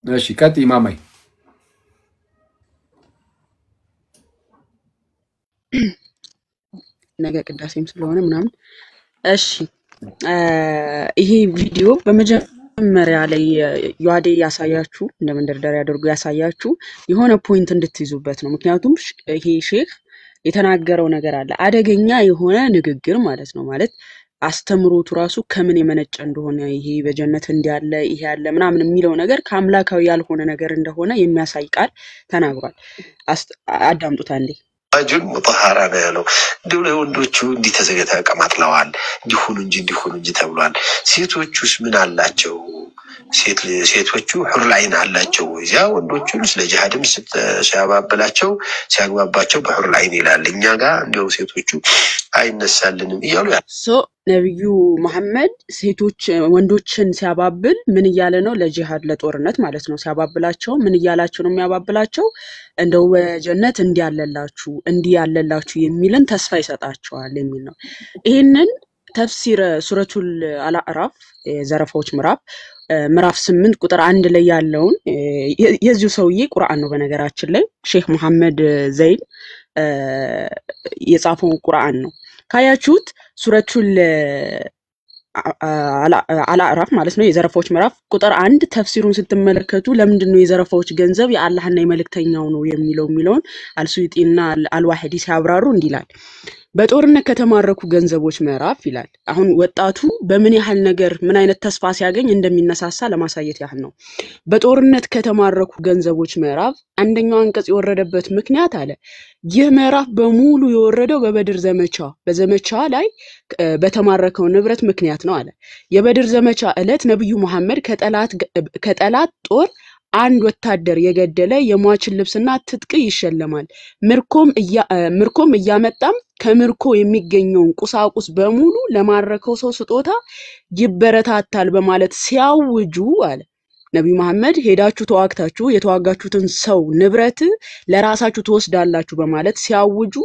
Speaker 2: እሺ ቀጥይ ማማይ።
Speaker 3: ነገ ቅዳሴም ስለሆነ ምናምን። እሺ ይሄ ቪዲዮ በመጀመሪያ ላይ ዮሐዲ ያሳያችሁ እንደ መንደርደሪያ አድርጎ ያሳያችሁ የሆነ ፖይንት እንድትይዙበት ነው። ምክንያቱም ይሄ ሼክ የተናገረው ነገር አለ፣ አደገኛ የሆነ ንግግር ማለት ነው። ማለት አስተምሮቱ ራሱ ከምን የመነጨ እንደሆነ ይሄ በጀነት እንዲያለ ይሄ ያለ ምናምን የሚለው ነገር ከአምላካዊ ያልሆነ ነገር እንደሆነ የሚያሳይ ቃል ተናግሯል። አዳምጡት አንዴ።
Speaker 4: አጅን ሙጣሃራ ነው ያለው። እንዲሁ ለወንዶቹ እንዲህ ተቀማጥለዋል፣ እንዲሆኑ እንጂ ተብሏል። ሴቶቹስ ምን አላቸው? ሴቶቹ ሁር ላይን አላቸው። እዚያ ወንዶቹን ስለ ጂሃድም ሲያባብላቸው ሲያግባባቸው በሁር ላይን ይላል። እኛ ጋር እንዲያው ሴቶቹ አይነሳልንም እያሉ
Speaker 3: ነብዩ መሐመድ ወንዶችን ሲያባብል ምን እያለ ነው? ለጂሃድ ለጦርነት ማለት ነው። ሲያባብላቸው ምን እያላቸው ነው የሚያባብላቸው? እንደው በጀነት እንዲያለላችሁ የሚልን ተስፋ ይሰጣቸዋል የሚል ነው። ይህንን ተፍሲር ሱረቱል አልአዕራፍ የዘረፋዎች ምዕራፍ 8 ቁጥር 1 ላይ ያለውን የዚሁ ሰውዬ ቁርአን ነው። በነገራችን ላይ ሼክ መሐመድ ዘይን የጻፈው ቁርአን ነው። ካያችሁት ሱረቱል አልአዕራፍ ማለት ነው የዘረፋዎች ምዕራፍ ቁጥር 1 ተፍሲሩን ስትመለከቱ ለምንድነው የዘረፋዎች ገንዘብ የአላህና የመልእክተኛው ነው የሚለውን አልሱዩጢና አልዋሂዲ ሲያብራሩ እንዲላል። በጦርነት ከተማረኩ ገንዘቦች ምዕራፍ ይላል። አሁን ወጣቱ በምን ያህል ነገር ምን አይነት ተስፋ ሲያገኝ እንደሚነሳሳ ለማሳየት ያህል ነው። በጦርነት ከተማረኩ ገንዘቦች ምዕራፍ አንደኛው አንቀጽ የወረደበት ምክንያት አለ። ይህ ምዕራፍ በሙሉ የወረደው በበድር በዘመቻ ላይ በተማረከው ንብረት ምክንያት ነው አለ። የበድር ዘመቻ ዕለት ነብዩ መሐመድ ከጠላት ጦር አንድ ወታደር የገደለ የሟችን ልብስና ትጥቅ ይሸለማል። ምርኮም እያመጣም ከምርኮ የሚገኘውን ቁሳቁስ በሙሉ ለማረከው ሰው ስጦታ ይበረታታል በማለት ሲያውጁ አለ ነብዩ መሐመድ ሄዳችሁ ተዋግታችሁ የተዋጋችሁትን ሰው ንብረት ለራሳችሁ ትወስዳላችሁ በማለት ሲያውጁ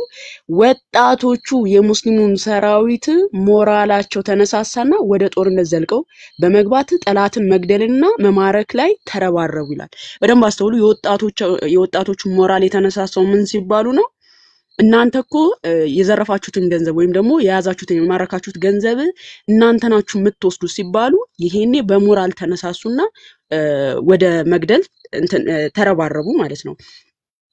Speaker 3: ወጣቶቹ የሙስሊሙን ሰራዊት ሞራላቸው ተነሳሳና ወደ ጦርነት ዘልቀው በመግባት ጠላትን መግደልና መማረክ ላይ ተረባረቡ ይላል። በደንብ አስተውሉ። የወጣቶቹ ሞራል የተነሳሳው ምን ሲባሉ ነው? እናንተ እኮ የዘረፋችሁትን ገንዘብ ወይም ደግሞ የያዛችሁትን የማረካችሁት ገንዘብ እናንተ ናችሁ የምትወስዱ ሲባሉ ይሄኔ በሞራል ተነሳሱና ወደ መግደል ተረባረቡ ማለት ነው።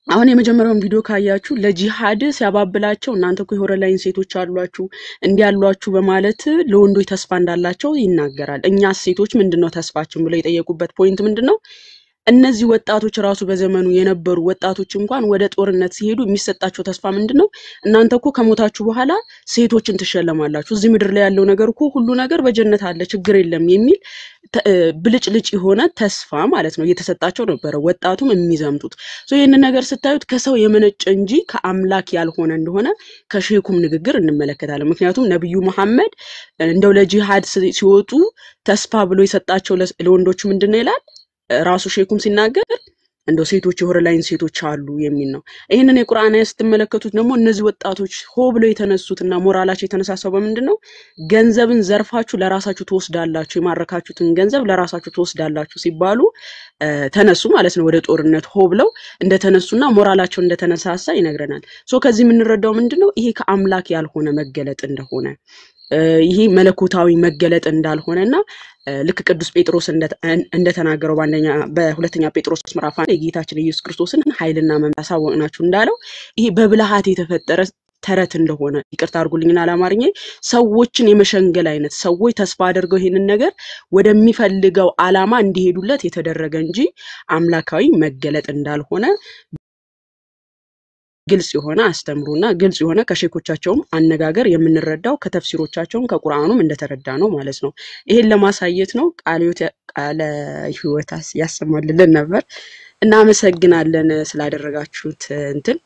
Speaker 3: አሁን የመጀመሪያውን ቪዲዮ ካያችሁ ለጂሃድ ሲያባብላቸው እናንተ እኮ የሆረ ላይን ሴቶች አሏችሁ እንዲያሏችሁ በማለት ለወንዶች ተስፋ እንዳላቸው ይናገራል። እኛ ሴቶች ምንድነው ተስፋችን ብለው የጠየቁበት ፖይንት ምንድነው? እነዚህ ወጣቶች ራሱ በዘመኑ የነበሩ ወጣቶች እንኳን ወደ ጦርነት ሲሄዱ የሚሰጣቸው ተስፋ ምንድነው? እናንተ እኮ ከሞታችሁ በኋላ ሴቶችን ትሸለማላችሁ፣ እዚህ ምድር ላይ ያለው ነገር እኮ ሁሉ ነገር በጀነት አለ፣ ችግር የለም የሚል ብልጭልጭ የሆነ ተስፋ ማለት ነው እየተሰጣቸው ነበረ ወጣቱም የሚዘምቱት። ይህንን ነገር ስታዩት ከሰው የመነጨ እንጂ ከአምላክ ያልሆነ እንደሆነ ከሼኩም ንግግር እንመለከታለን። ምክንያቱም ነብዩ መሐመድ እንደው ለጂሃድ ሲወጡ ተስፋ ብሎ የሰጣቸው ለወንዶቹ ምንድነው ይላል ራሱ ሼኩም ሲናገር እንደው ሴቶች የሆረ ላይን ሴቶች አሉ የሚል ነው። ይሄንን የቁርአን አያ ስትመለከቱት ደግሞ እነዚህ ወጣቶች ሆ ብለው የተነሱትና ሞራላቸው የተነሳሳው በምንድነው? ገንዘብን ዘርፋችሁ ለራሳችሁ ትወስዳላችሁ፣ የማረካችሁትን ገንዘብ ለራሳችሁ ትወስዳላችሁ ሲባሉ ተነሱ ማለት ነው። ወደ ጦርነት ሆ ብለው እንደተነሱና ሞራላቸው እንደተነሳሳ ይነግረናል። ከዚህ የምንረዳው ምንድነው? ይሄ ከአምላክ ያልሆነ መገለጥ እንደሆነ ይሄ መለኮታዊ መገለጥ እንዳልሆነና ልክ ቅዱስ ጴጥሮስ እንደተናገረው በሁለተኛ ጴጥሮስ ምዕራፍ 1 የጌታችን ኢየሱስ ክርስቶስን ኃይልና መምጣት አሳወቅናችሁ እንዳለው ይሄ በብልሃት የተፈጠረ ተረት እንደሆነ ይቅርታ አድርጉልኝና አላማርኛ ሰዎችን የመሸንገል አይነት ሰዎች ተስፋ አድርገው ይሄንን ነገር ወደሚፈልገው ዓላማ እንዲሄዱለት የተደረገ እንጂ አምላካዊ መገለጥ እንዳልሆነ ግልጽ የሆነ አስተምሮና ግልጽ የሆነ ከሼኮቻቸውም አነጋገር የምንረዳው ከተፍሲሮቻቸውም ከቁርአኑም እንደተረዳ ነው ማለት ነው። ይሄን ለማሳየት ነው። ቃለ ሕይወት ያሰማልን ነበር። እናመሰግናለን ስላደረጋችሁት እንትን።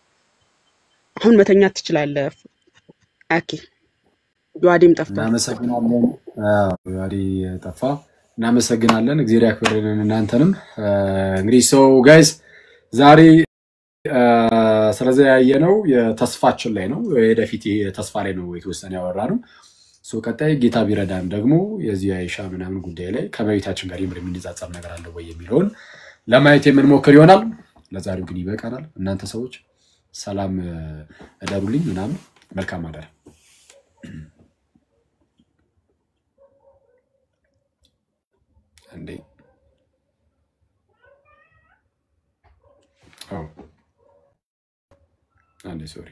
Speaker 3: አሁን መተኛት ትችላለህ። ኦኬ ዮአዴም ጠፋ።
Speaker 2: እናመሰግናለን። ዮአዴ ጠፋ። እናመሰግናለን። እግዚአብሔር ያክብርልን እናንተንም። እንግዲህ ጋይስ ዛሬ ስለዚህ ያየነው የተስፋችን ላይ ነው። የወደፊት ተስፋ ላይ ነው የተወሰነ ያወራነው። ቀጣይ ጌታ ቢረዳን ደግሞ የዚህ አይሻ ምናምን ጉዳይ ላይ ከመቤታችን ጋር የሚነጻጸር ነገር አለ ወይ የሚለውን ለማየት የምንሞክር ይሆናል። ለዛሬው ግን ይበቃናል። እናንተ ሰዎች ሰላም እደሩልኝ ምናምን መልካም አዳር። እንዴ አንዴ ሶሪ